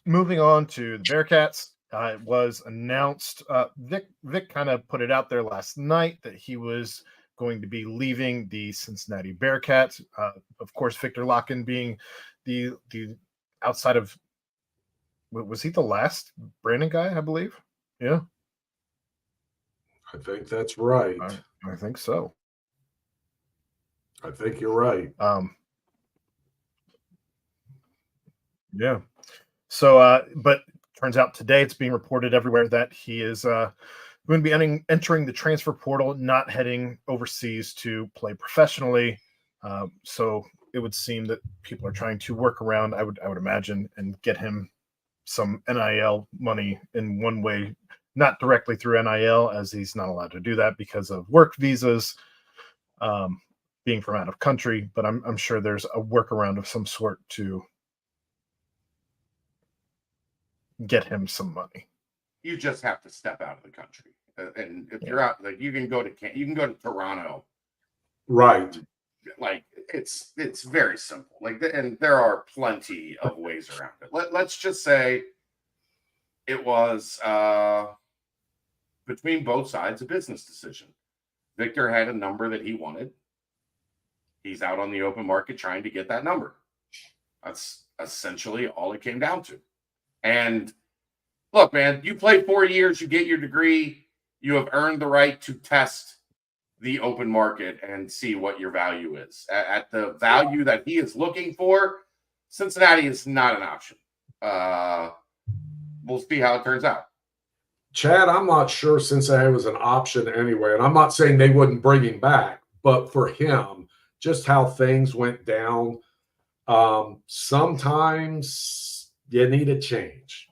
Moving on to the Bearcats. It was announced. Vic kind of put it out there last night that he was going to be leaving the Cincinnati Bearcats. Of course, Victor Locken being the outside of, was he the last Brandon guy, I believe? Yeah. I think that's right. I think so. I think you're right. Yeah. So, but turns out today it's being reported everywhere that he is going to be entering the transfer portal, not heading overseas to play professionally. So it would seem that people are trying to work around, I would imagine, and get him some NIL money in one way, not directly through NIL, as he's not allowed to do that because of work visas, being from out of country. But I'm sure there's a workaround of some sort to get him some money. You just have to step out of the country, and if you're out, like you can go to Toronto, right? Like it's very simple. Like, and there are plenty of ways around it. Let's just say it was between both sides a business decision. Victor had a number that he wanted. He's out on the open market trying to get that number. That's essentially all it came down to. And look, man, you play 4 years, you get your degree, you have earned the right to test the open market and see what your value is. At the value that he is looking for, Cincinnati is not an option. We'll see how it turns out. Chad, I'm not sure Cincinnati was an option anyway, and I'm not saying they wouldn't bring him back, but for him, just how things went down, sometimes you need a change.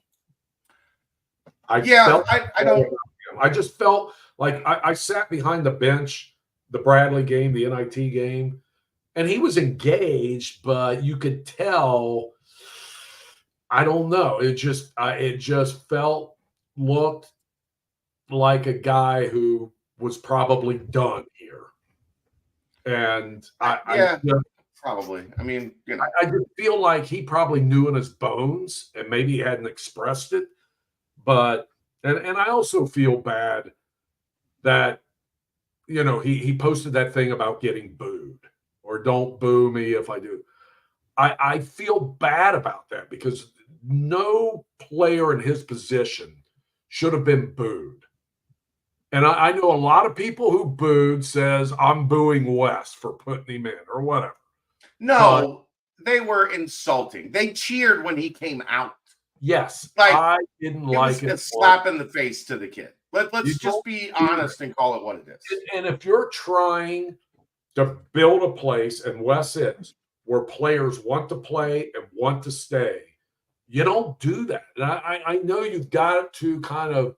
I just felt like I sat behind the bench, the Bradley game, the NIT game, and he was engaged, but you could tell, I don't know, it just looked like a guy who was probably done here. And probably. I mean, I just feel like he probably knew in his bones, and maybe he hadn't expressed it. But and I also feel bad that he posted that thing about getting booed, or don't boo me if I do. I feel bad about that because no player in his position should have been booed. And I know a lot of people who booed says I'm booing Wes for putting him in or whatever. No, they were insulting. They cheered when he came out. Yes, like, I didn't like it. It was a slap in the face to the kid. Let's just be honest and call it what it is. And if you're trying to build a place, and Wes is, where players want to play and want to stay, you don't do that. And I know you've got to kind of,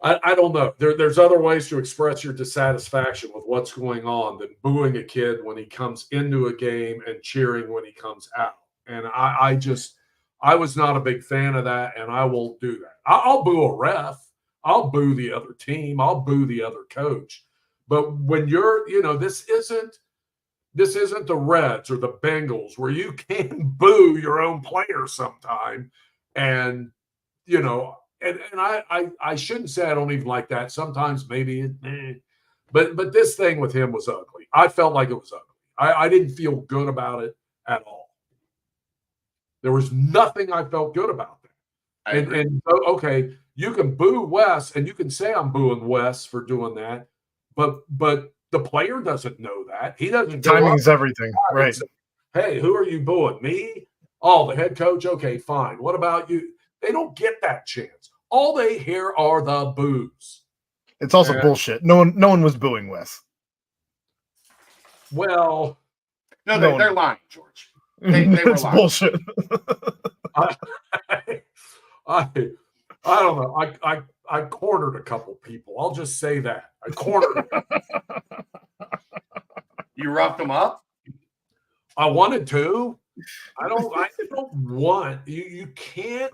I don't know. There's other ways to express your dissatisfaction with what's going on than booing a kid when he comes into a game and cheering when he comes out. And I was not a big fan of that, and I won't do that. I'll boo a ref. I'll boo the other team. I'll boo the other coach. But when you're, this isn't This isn't the Reds or the Bengals where you can boo your own player sometime. And, you know, and I shouldn't say I don't even like that. Sometimes maybe, but this thing with him was ugly. I felt like it was ugly. I didn't feel good about it at all. There was nothing I felt good about that. And okay, you can boo Wes, and you can say I'm booing Wes for doing that, but the player doesn't know that. He doesn't. Timing's everything, right? Say, hey, who are you booing? Me? Oh, the head coach. Okay, fine. What about you? They don't get that chance. All they hear are the boos. It's also bullshit. No one was booing Wes. Well, no, they're lying, George. They were it's lying. Bullshit. I don't know. I cornered a couple people. I'll just say that. I cornered them. You roughed them up? I wanted to. I don't want you can't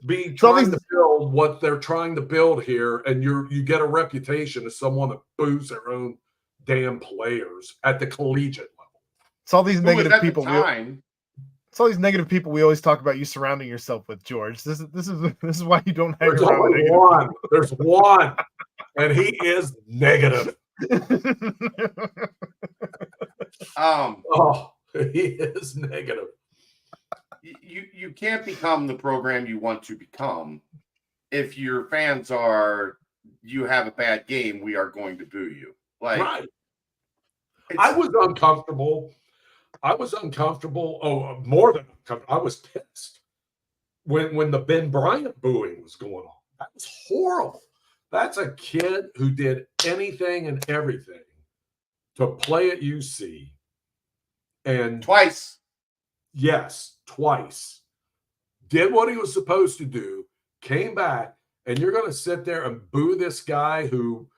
be trying to build what they're trying to build here, and you get a reputation as someone that boos their own damn players at the collegiate level. It's all these negative people. It's all these negative people we always talk about you surrounding yourself with, George. This is why you don't hang There's around. Only one. There's one, and he is negative. He is negative. You can't become the program you want to become if your fans are, you have a bad game, we are going to boo you. Like, right. I was uncomfortable. Oh, more than uncomfortable. I was pissed when the Ben Bryant booing was going on. That was horrible. That's a kid who did anything and everything to play at UC. And twice. Yes, twice. Did what he was supposed to do, came back, and you're going to sit there and boo this guy who,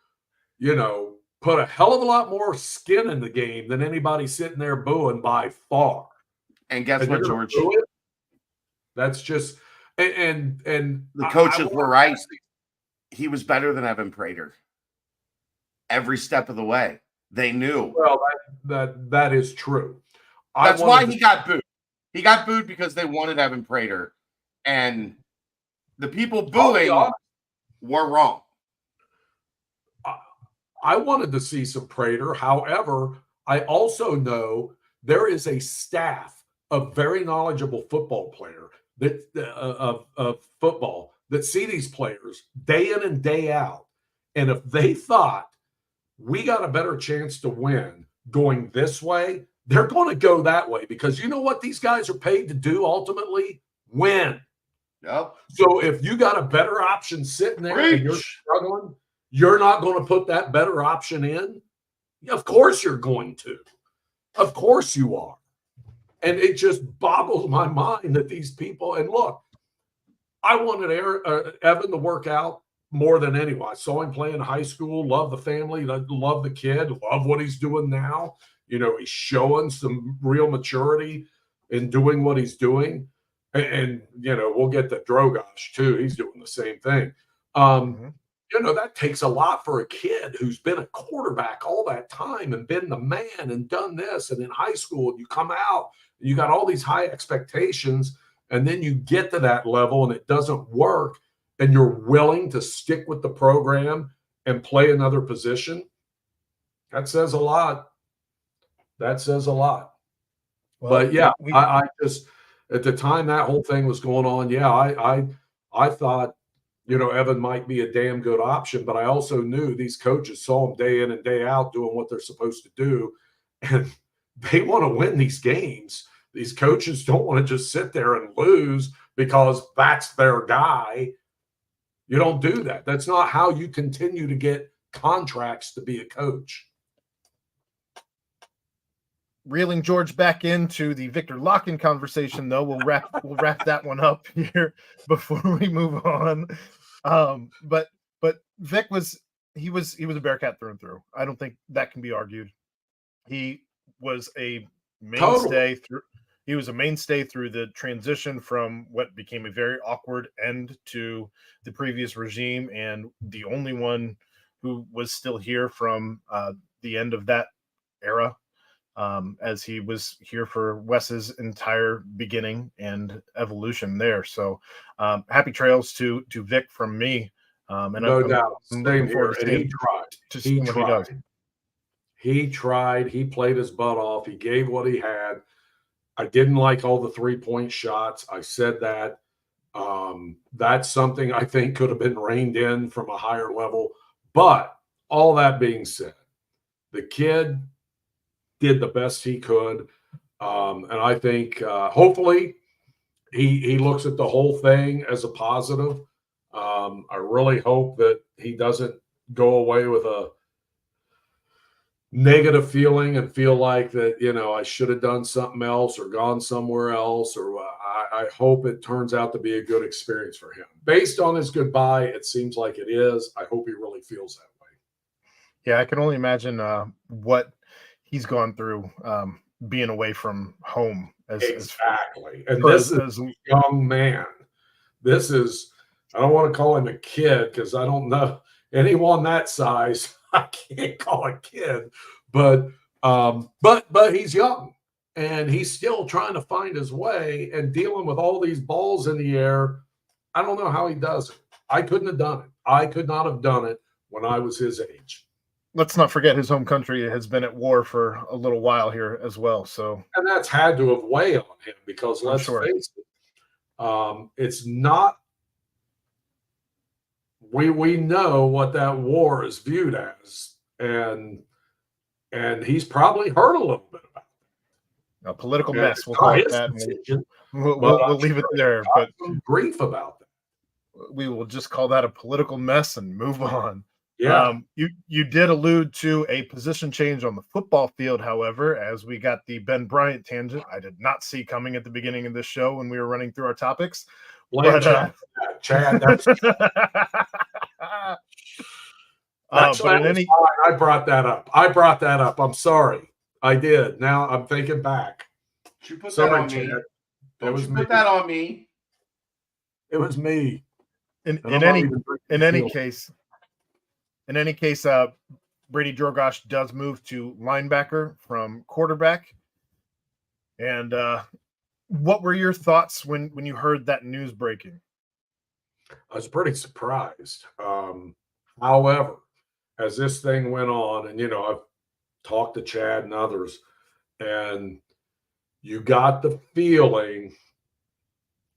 you know, put a hell of a lot more skin in the game than anybody sitting there booing by far. And guess what, George? That's just and the coaches were right. He was better than Evan Prater. Every step of the way. They knew. Well, that is true. That's why he got booed. He got booed because they wanted Evan Prater. And the people booing were wrong. I wanted to see some Prater. However, I also know there is a staff of very knowledgeable football player of football that see these players day in and day out. And if they thought we got a better chance to win going this way, they're going to go that way, because you know what these guys are paid to do ultimately? Win. Yep. So if you got a better option sitting there and you're struggling, you're not going to put that better option in? Of course you're going to. Of course you are. And it just boggles my mind that these people, and look, I wanted Evan to work out more than anyone. I saw him play in high school, love the family, love the kid, love what he's doing now. You know, he's showing some real maturity in doing what he's doing. And you know, we'll get to Drogosh too. He's doing the same thing. You know, that takes a lot for a kid who's been a quarterback all that time and been the man and done this. And in high school, you come out, you got all these high expectations, and then you get to that level and it doesn't work, and you're willing to stick with the program and play another position. That says a lot. That says a lot. Well, but yeah, I just, at the time that whole thing was going on, yeah, I thought, you know, Evan might be a damn good option, but I also knew these coaches saw him day in and day out doing what they're supposed to do, and they want to win these games. These coaches don't want to just sit there and lose because that's their guy. You don't do that. That's not how you continue to get contracts to be a coach. Reeling George back into the Victor Locken conversation, though, we'll wrap that one up here before we move on. But Vic was a Bearcat through and through. I don't think that can be argued. He was a mainstay through. He was a mainstay through the transition from what became a very awkward end to the previous regime, and the only one who was still here from the end of that era. as he was here for Wes's entire beginning and evolution there. So happy trails to Vic from me. And No doubt. I'm Same looking forward here. to And seeing, to He seeing what he does. tried. He tried. He played his butt off. He gave what he had. I didn't like all the 3-point shots. I said that. That's something I think could have been reined in from a higher level. But all that being said, the kid did the best he could. And I think hopefully he looks at the whole thing as a positive. I really hope that he doesn't go away with a negative feeling and feel like that, I should have done something else or gone somewhere else. Or I hope it turns out to be a good experience for him. Based on his goodbye, it seems like it is. I hope he really feels that way. Yeah, I can only imagine what he's gone through being away from home. Exactly. And this is a young man. This is, I don't want to call him a kid because I don't know anyone that size. I can't call a kid, but he's young and he's still trying to find his way and dealing with all these balls in the air. I don't know how he does it. I couldn't have done it. I could not have done it when I was his age. Let's not forget his home country has been at war for a little while here as well. So, and that's had to have weighed on him because let's face it, it's not. We know what that war is viewed as, and he's probably heard a little bit about it. A political mess. We'll call it that. We'll leave it there. But some grief about that. We will just call that a political mess and move on. Yeah. You did allude to a position change on the football field, however, as we got the Ben Bryant tangent. I did not see coming at the beginning of this show when we were running through our topics. Chad, I brought that up. I'm sorry. I did. Now I'm thinking back. You put that on me. Don't you put that on me. It was me. In any case, Brady Drogosh does move to linebacker from quarterback. And what were your thoughts when you heard that news breaking? I was pretty surprised. However, as this thing went on, and I've talked to Chad and others, and you got the feeling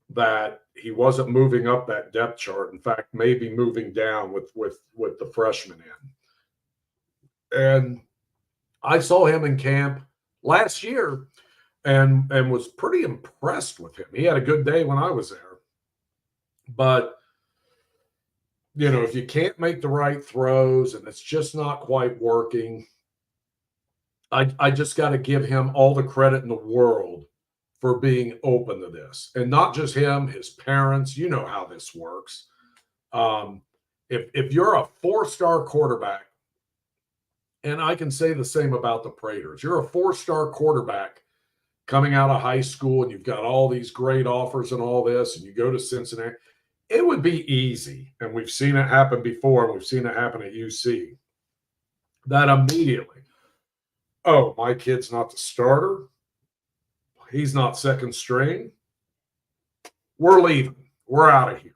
that he wasn't moving up that depth chart. In fact, maybe moving down with the freshman in. And I saw him in camp last year and was pretty impressed with him. He had a good day when I was there. But, if you can't make the right throws and it's just not quite working, I just got to give him all the credit in the world for being open to this. And not just him, his parents. You know how this works. If you're a 4-star quarterback, and I can say the same about the Praters, you're a 4-star quarterback coming out of high school and you've got all these great offers and all this, and you go to Cincinnati, it would be easy. And we've seen it happen before, and we've seen it happen at UC, that immediately, oh, my kid's not the starter. He's not second string. We're leaving. We're out of here.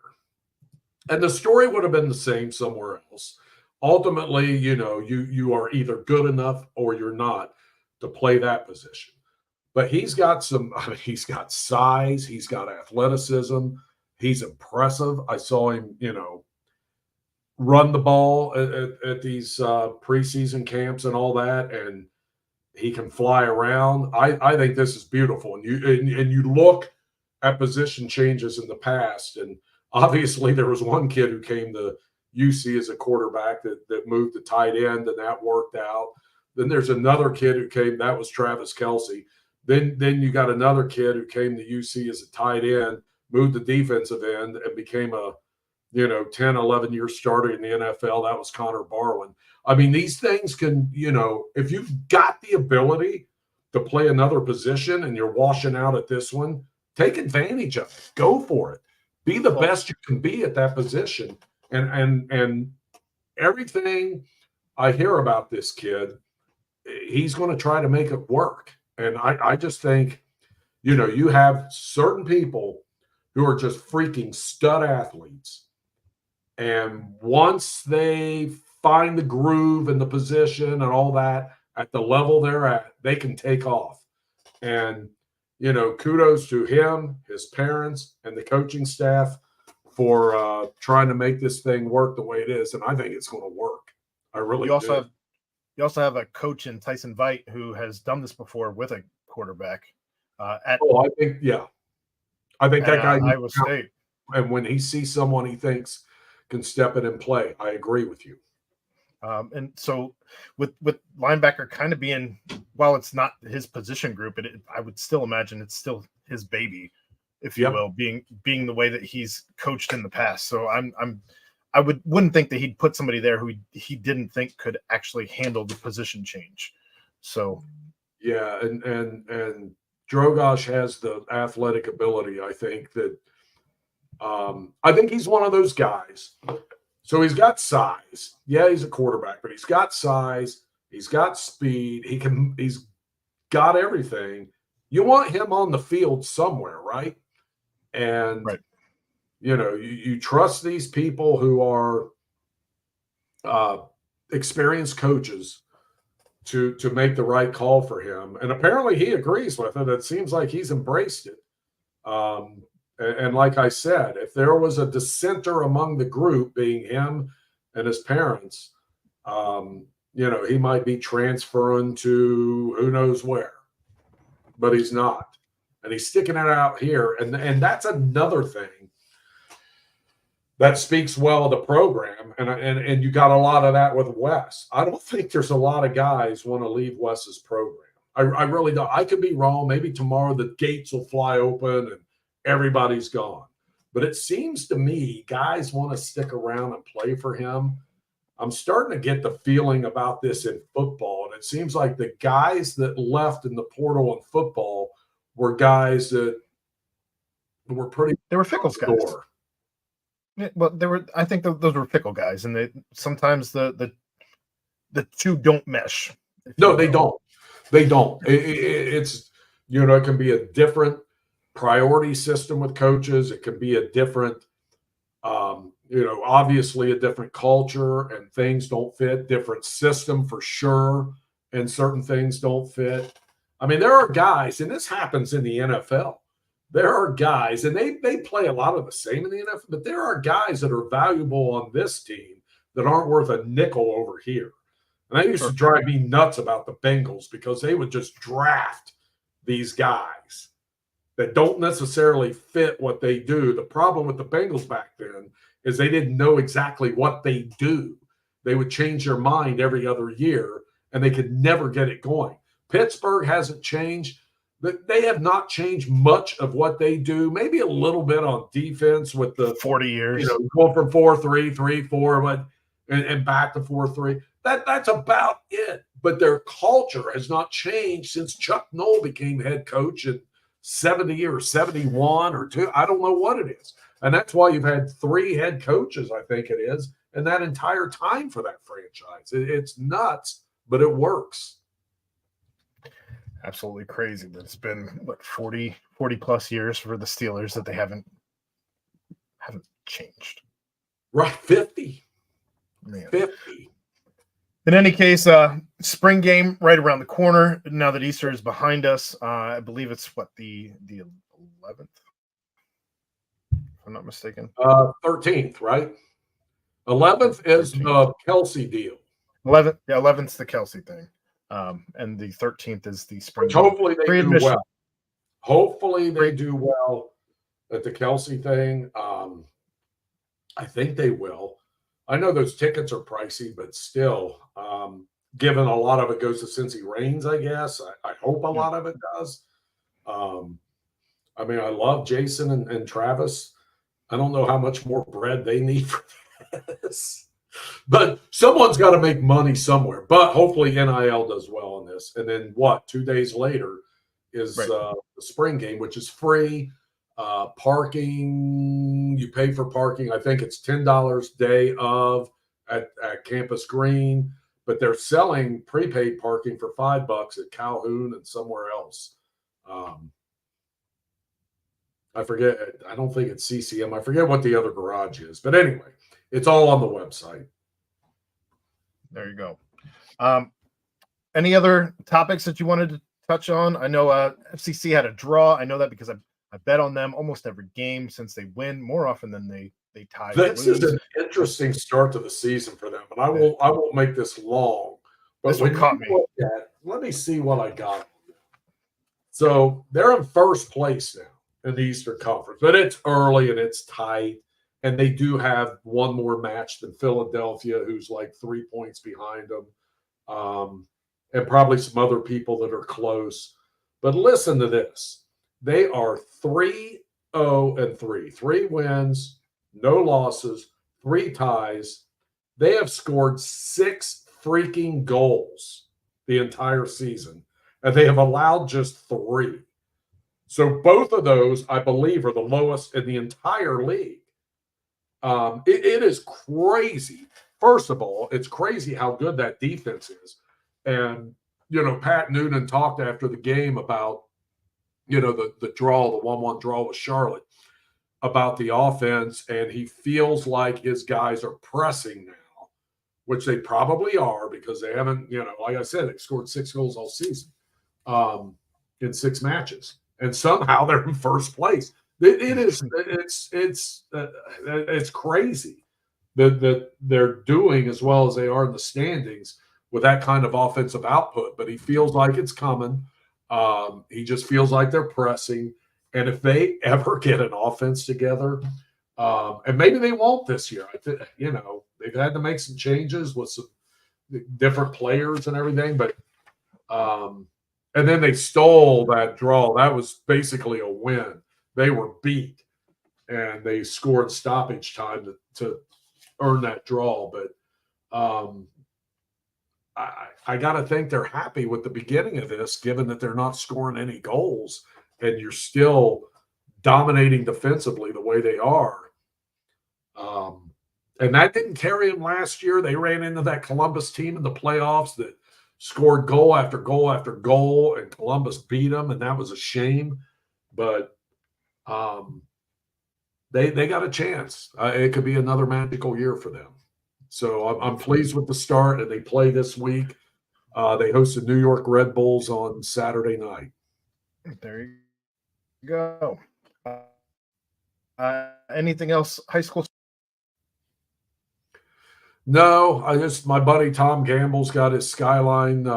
And the story would have been the same somewhere else. Ultimately, you are either good enough or you're not to play that position. But he's got he's got size. He's got athleticism. He's impressive. I saw him, run the ball at these preseason camps and all that. And he can fly around. I think this is beautiful. And you look at position changes in the past, and obviously there was one kid who came to UC as a quarterback that moved to tight end, and that worked out. Then there's another kid who came, that was Travis Kelce. Then you got another kid who came to UC as a tight end, moved to defensive end, and became a 10, 11-year starter in the NFL. That was Connor Barwin. I mean, these things can, if you've got the ability to play another position and you're washing out at this one, take advantage of it. Go for it. Be the best you can be at that position. And everything I hear about this kid, he's going to try to make it work. And I just think, you have certain people who are just freaking stud athletes. And once they find the groove and the position and all that at the level they're at, they can take off. And, kudos to him, his parents, and the coaching staff for trying to make this thing work the way it is. And I think it's going to work. I really do. You also have a coach in Tyson Veit who has done this before with a quarterback. I think that guy Iowa State. And when he sees someone he thinks can step in and play, I agree with you. And so with linebacker kind of being, while it's not his position group, I would still imagine it's still his baby, if you will, being the way that he's coached in the past. So I wouldn't think that he'd put somebody there who he didn't think could actually handle the position change. So yeah, and Drogosh has the athletic ability. I think that I think he's one of those guys. So he's got size. Yeah, he's a quarterback, but he's got size. He's got speed. He's got everything. You want him on the field somewhere, right? And right. You trust these people who are experienced coaches to make the right call for him. And apparently he agrees with it. It seems like he's embraced it. And like I said, if there was a dissenter among the group, being him and his parents, he might be transferring to who knows where. But he's not. And he's sticking it out here. And that's another thing that speaks well of the program. And you got a lot of that with Wes. I don't think there's a lot of guys want to leave Wes's program. I really don't. I could be wrong. Maybe tomorrow the gates will fly open and everybody's gone. But it seems to me guys want to stick around and play for him. I'm starting to get the feeling about this in football. And it seems like the guys that left in the portal in football were guys that were they were Fickell's guys. Yeah, well, I think those were Fickell guys. And sometimes the two don't mesh. No, they don't. They don't. It's, it can be a different priority system with coaches. It can be a different, obviously a different culture and things don't fit, different system for sure. And certain things don't fit. I mean, there are guys, and this happens in the NFL. There are guys, and they play a lot of the same in the NFL, but there are guys that are valuable on this team that aren't worth a nickel over here. And that used to drive me nuts about the Bengals because they would just draft these guys that don't necessarily fit what they do. The problem with the Bengals back then is they didn't know exactly what they do. They would change their mind every other year, and they could never get it going. Pittsburgh hasn't changed. They have not changed much of what they do, maybe a little bit on defense with the 40 years. Going from 4-3, 3-4, and back to 4-3. That's about it. But their culture has not changed since Chuck Noll became head coach in 70 or 71 or 2. I don't know what it is. And that's why you've had 3 head coaches, I think it is, in that entire time for that franchise. It's nuts, but it works. Absolutely crazy that it's been 40 plus years for the Steelers that they haven't changed. Right, 50. Man. 50. In any case, spring game right around the corner. Now that Easter is behind us, I believe it's the 11th, if I'm not mistaken. 13th, right? 11th is the Kelsey deal. 11th's the Kelsey thing. And the 13th is the spring. Which hopefully they do well. Hopefully they do well at the Kelsey thing. I think they will. I know those tickets are pricey, but still, given a lot of it goes to Cincy Reigns, I guess. I hope a lot of it does. I mean, I love Jason and Travis. I don't know how much more bread they need for this. But someone's got to make money somewhere. But hopefully NIL does well on this. And then 2 days later is the spring game, which is free. Parking, you pay for parking. I think it's $10 day of at Campus Green. but they're selling prepaid parking for $5 at Calhoun and somewhere else. I forget. I don't think it's CCM. I forget what the other garage is. But anyway, it's all on the website. There you go. Any other topics that you wanted to touch on? I know FCC had a draw. I know that because I bet on them almost every game since they win more often than they tie. This is an interesting start to the season for them, and I won't make this long. But this one caught me. Let me see what I got. So they're in first place now in the Eastern Conference, but it's early and it's tight, and they do have one more match than Philadelphia, who's like 3 points behind them, and probably some other people that are close. But listen to this. They are 3-0-3, 3 wins, no losses, 3 ties. They have scored 6 freaking goals the entire season, and they have allowed just 3. So both of those, I believe, are the lowest in the entire league. It is crazy. First of all, it's crazy how good that defense is. And, Pat Noonan talked after the game about, the draw, the 1-1 draw with Charlotte, about the offense, and he feels like his guys are pressing now, which they probably are because they haven't, like I said, they scored 6 goals all season in 6 matches, and somehow they're in first place. It's crazy that they're doing as well as they are in the standings with that kind of offensive output, but he feels like it's coming. He just feels like they're pressing. And if they ever get an offense together, and maybe they won't this year, they've had to make some changes with some different players and everything. But and then they stole that draw. That was basically a win. They were beat, and they scored stoppage time to earn that draw. But I got to think they're happy with the beginning of this, given that they're not scoring any goals and you're still dominating defensively the way they are. And that didn't carry them last year. They ran into that Columbus team in the playoffs that scored goal after goal after goal, and Columbus beat them, and that was a shame. But they got a chance. It could be another magical year for them. So I'm pleased with the start, and they play this week. They host the New York Red Bulls on Saturday night. There you go. Anything else high school? No, my buddy Tom Gamble's got his Skyline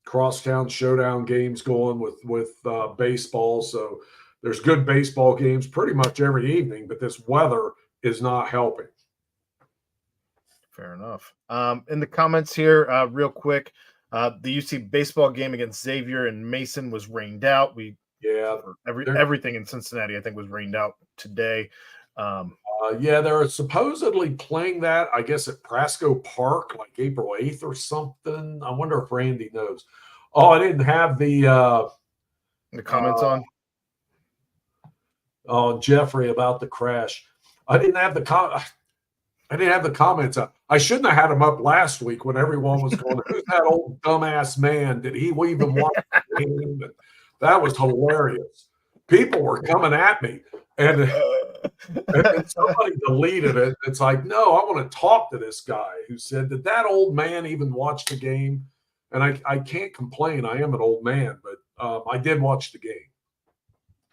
Crosstown Showdown games going with baseball. So there's good baseball games pretty much every evening, but this weather is not helping. Fair enough. In the comments here, real quick, the UC baseball game against Xavier and Mason was rained out. Everything in Cincinnati, I think, was rained out today. They're supposedly playing that, I guess, at Prasco Park, like April 8th or something. I wonder if Randy knows. Oh, I didn't have the comments on Jeffrey about the crash. I didn't have the comments up. I shouldn't have had them up last week when everyone was going, who's that old dumbass man? Did he even watch the game? That was hilarious. People were coming at me. And somebody deleted it. It's like, no, I want to talk to this guy who said, did that old man even watch the game? And I can't complain. I am an old man, but I did watch the game.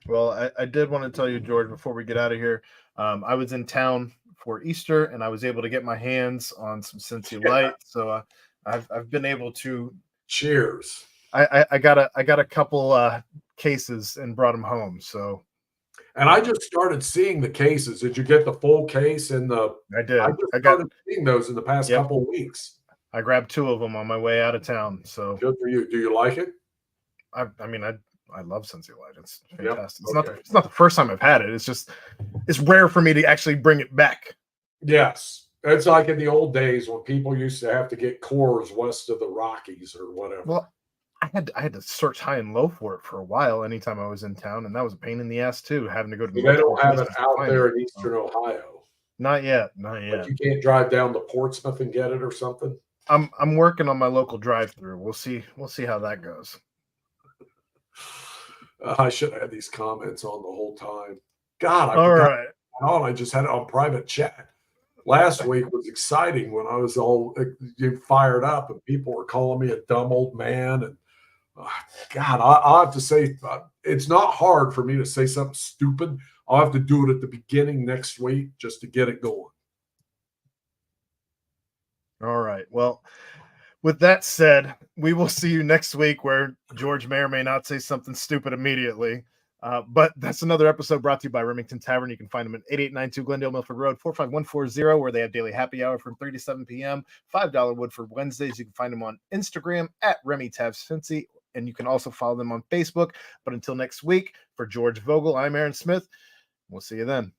Well, I did want to tell you, George, before we get out of here, I was in town for Easter, and I was able to get my hands on some Cincy Light. So I've been able to. Cheers. I got a couple cases and brought them home. So. And I just started seeing the cases. Did you get the full case? I did. I started seeing those in the past couple of weeks. I grabbed 2 of them on my way out of town. So good for you. Do you like it? I love Cincy Light. It's fantastic. Yep. It's not the first time I've had it. It's rare for me to actually bring it back. Yes. It's like in the old days when people used to have to get Coors west of the Rockies or whatever. Well, I had to search high and low for it for a while anytime I was in town, and that was a pain in the ass too, having to go to they don't have it out there in Eastern Ohio. Not yet. Like you can't drive down to Portsmouth and get it or something? I'm working on my local drive-through. We'll see how that goes. I should have had these comments on the whole time. God, I All forgot right. on. I just had it on private chat. Last week was exciting when I was all fired up and people were calling me a dumb old man. And God, I have to say, it's not hard for me to say something stupid. I'll have to do it at the beginning next week just to get it going. All right. Well, with that said, we will see you next week where George may or may not say something stupid immediately. But that's another episode brought to you by Remington Tavern. You can find them at 8892 Glendale Milford Road, 45140, where they have daily happy hour from 3 to 7 p.m. $5 Woodford Wednesdays. You can find them on Instagram at Remy Tavs Cincy, and you can also follow them on Facebook. But until next week, for George Vogel, I'm Aaron Smith. We'll see you then.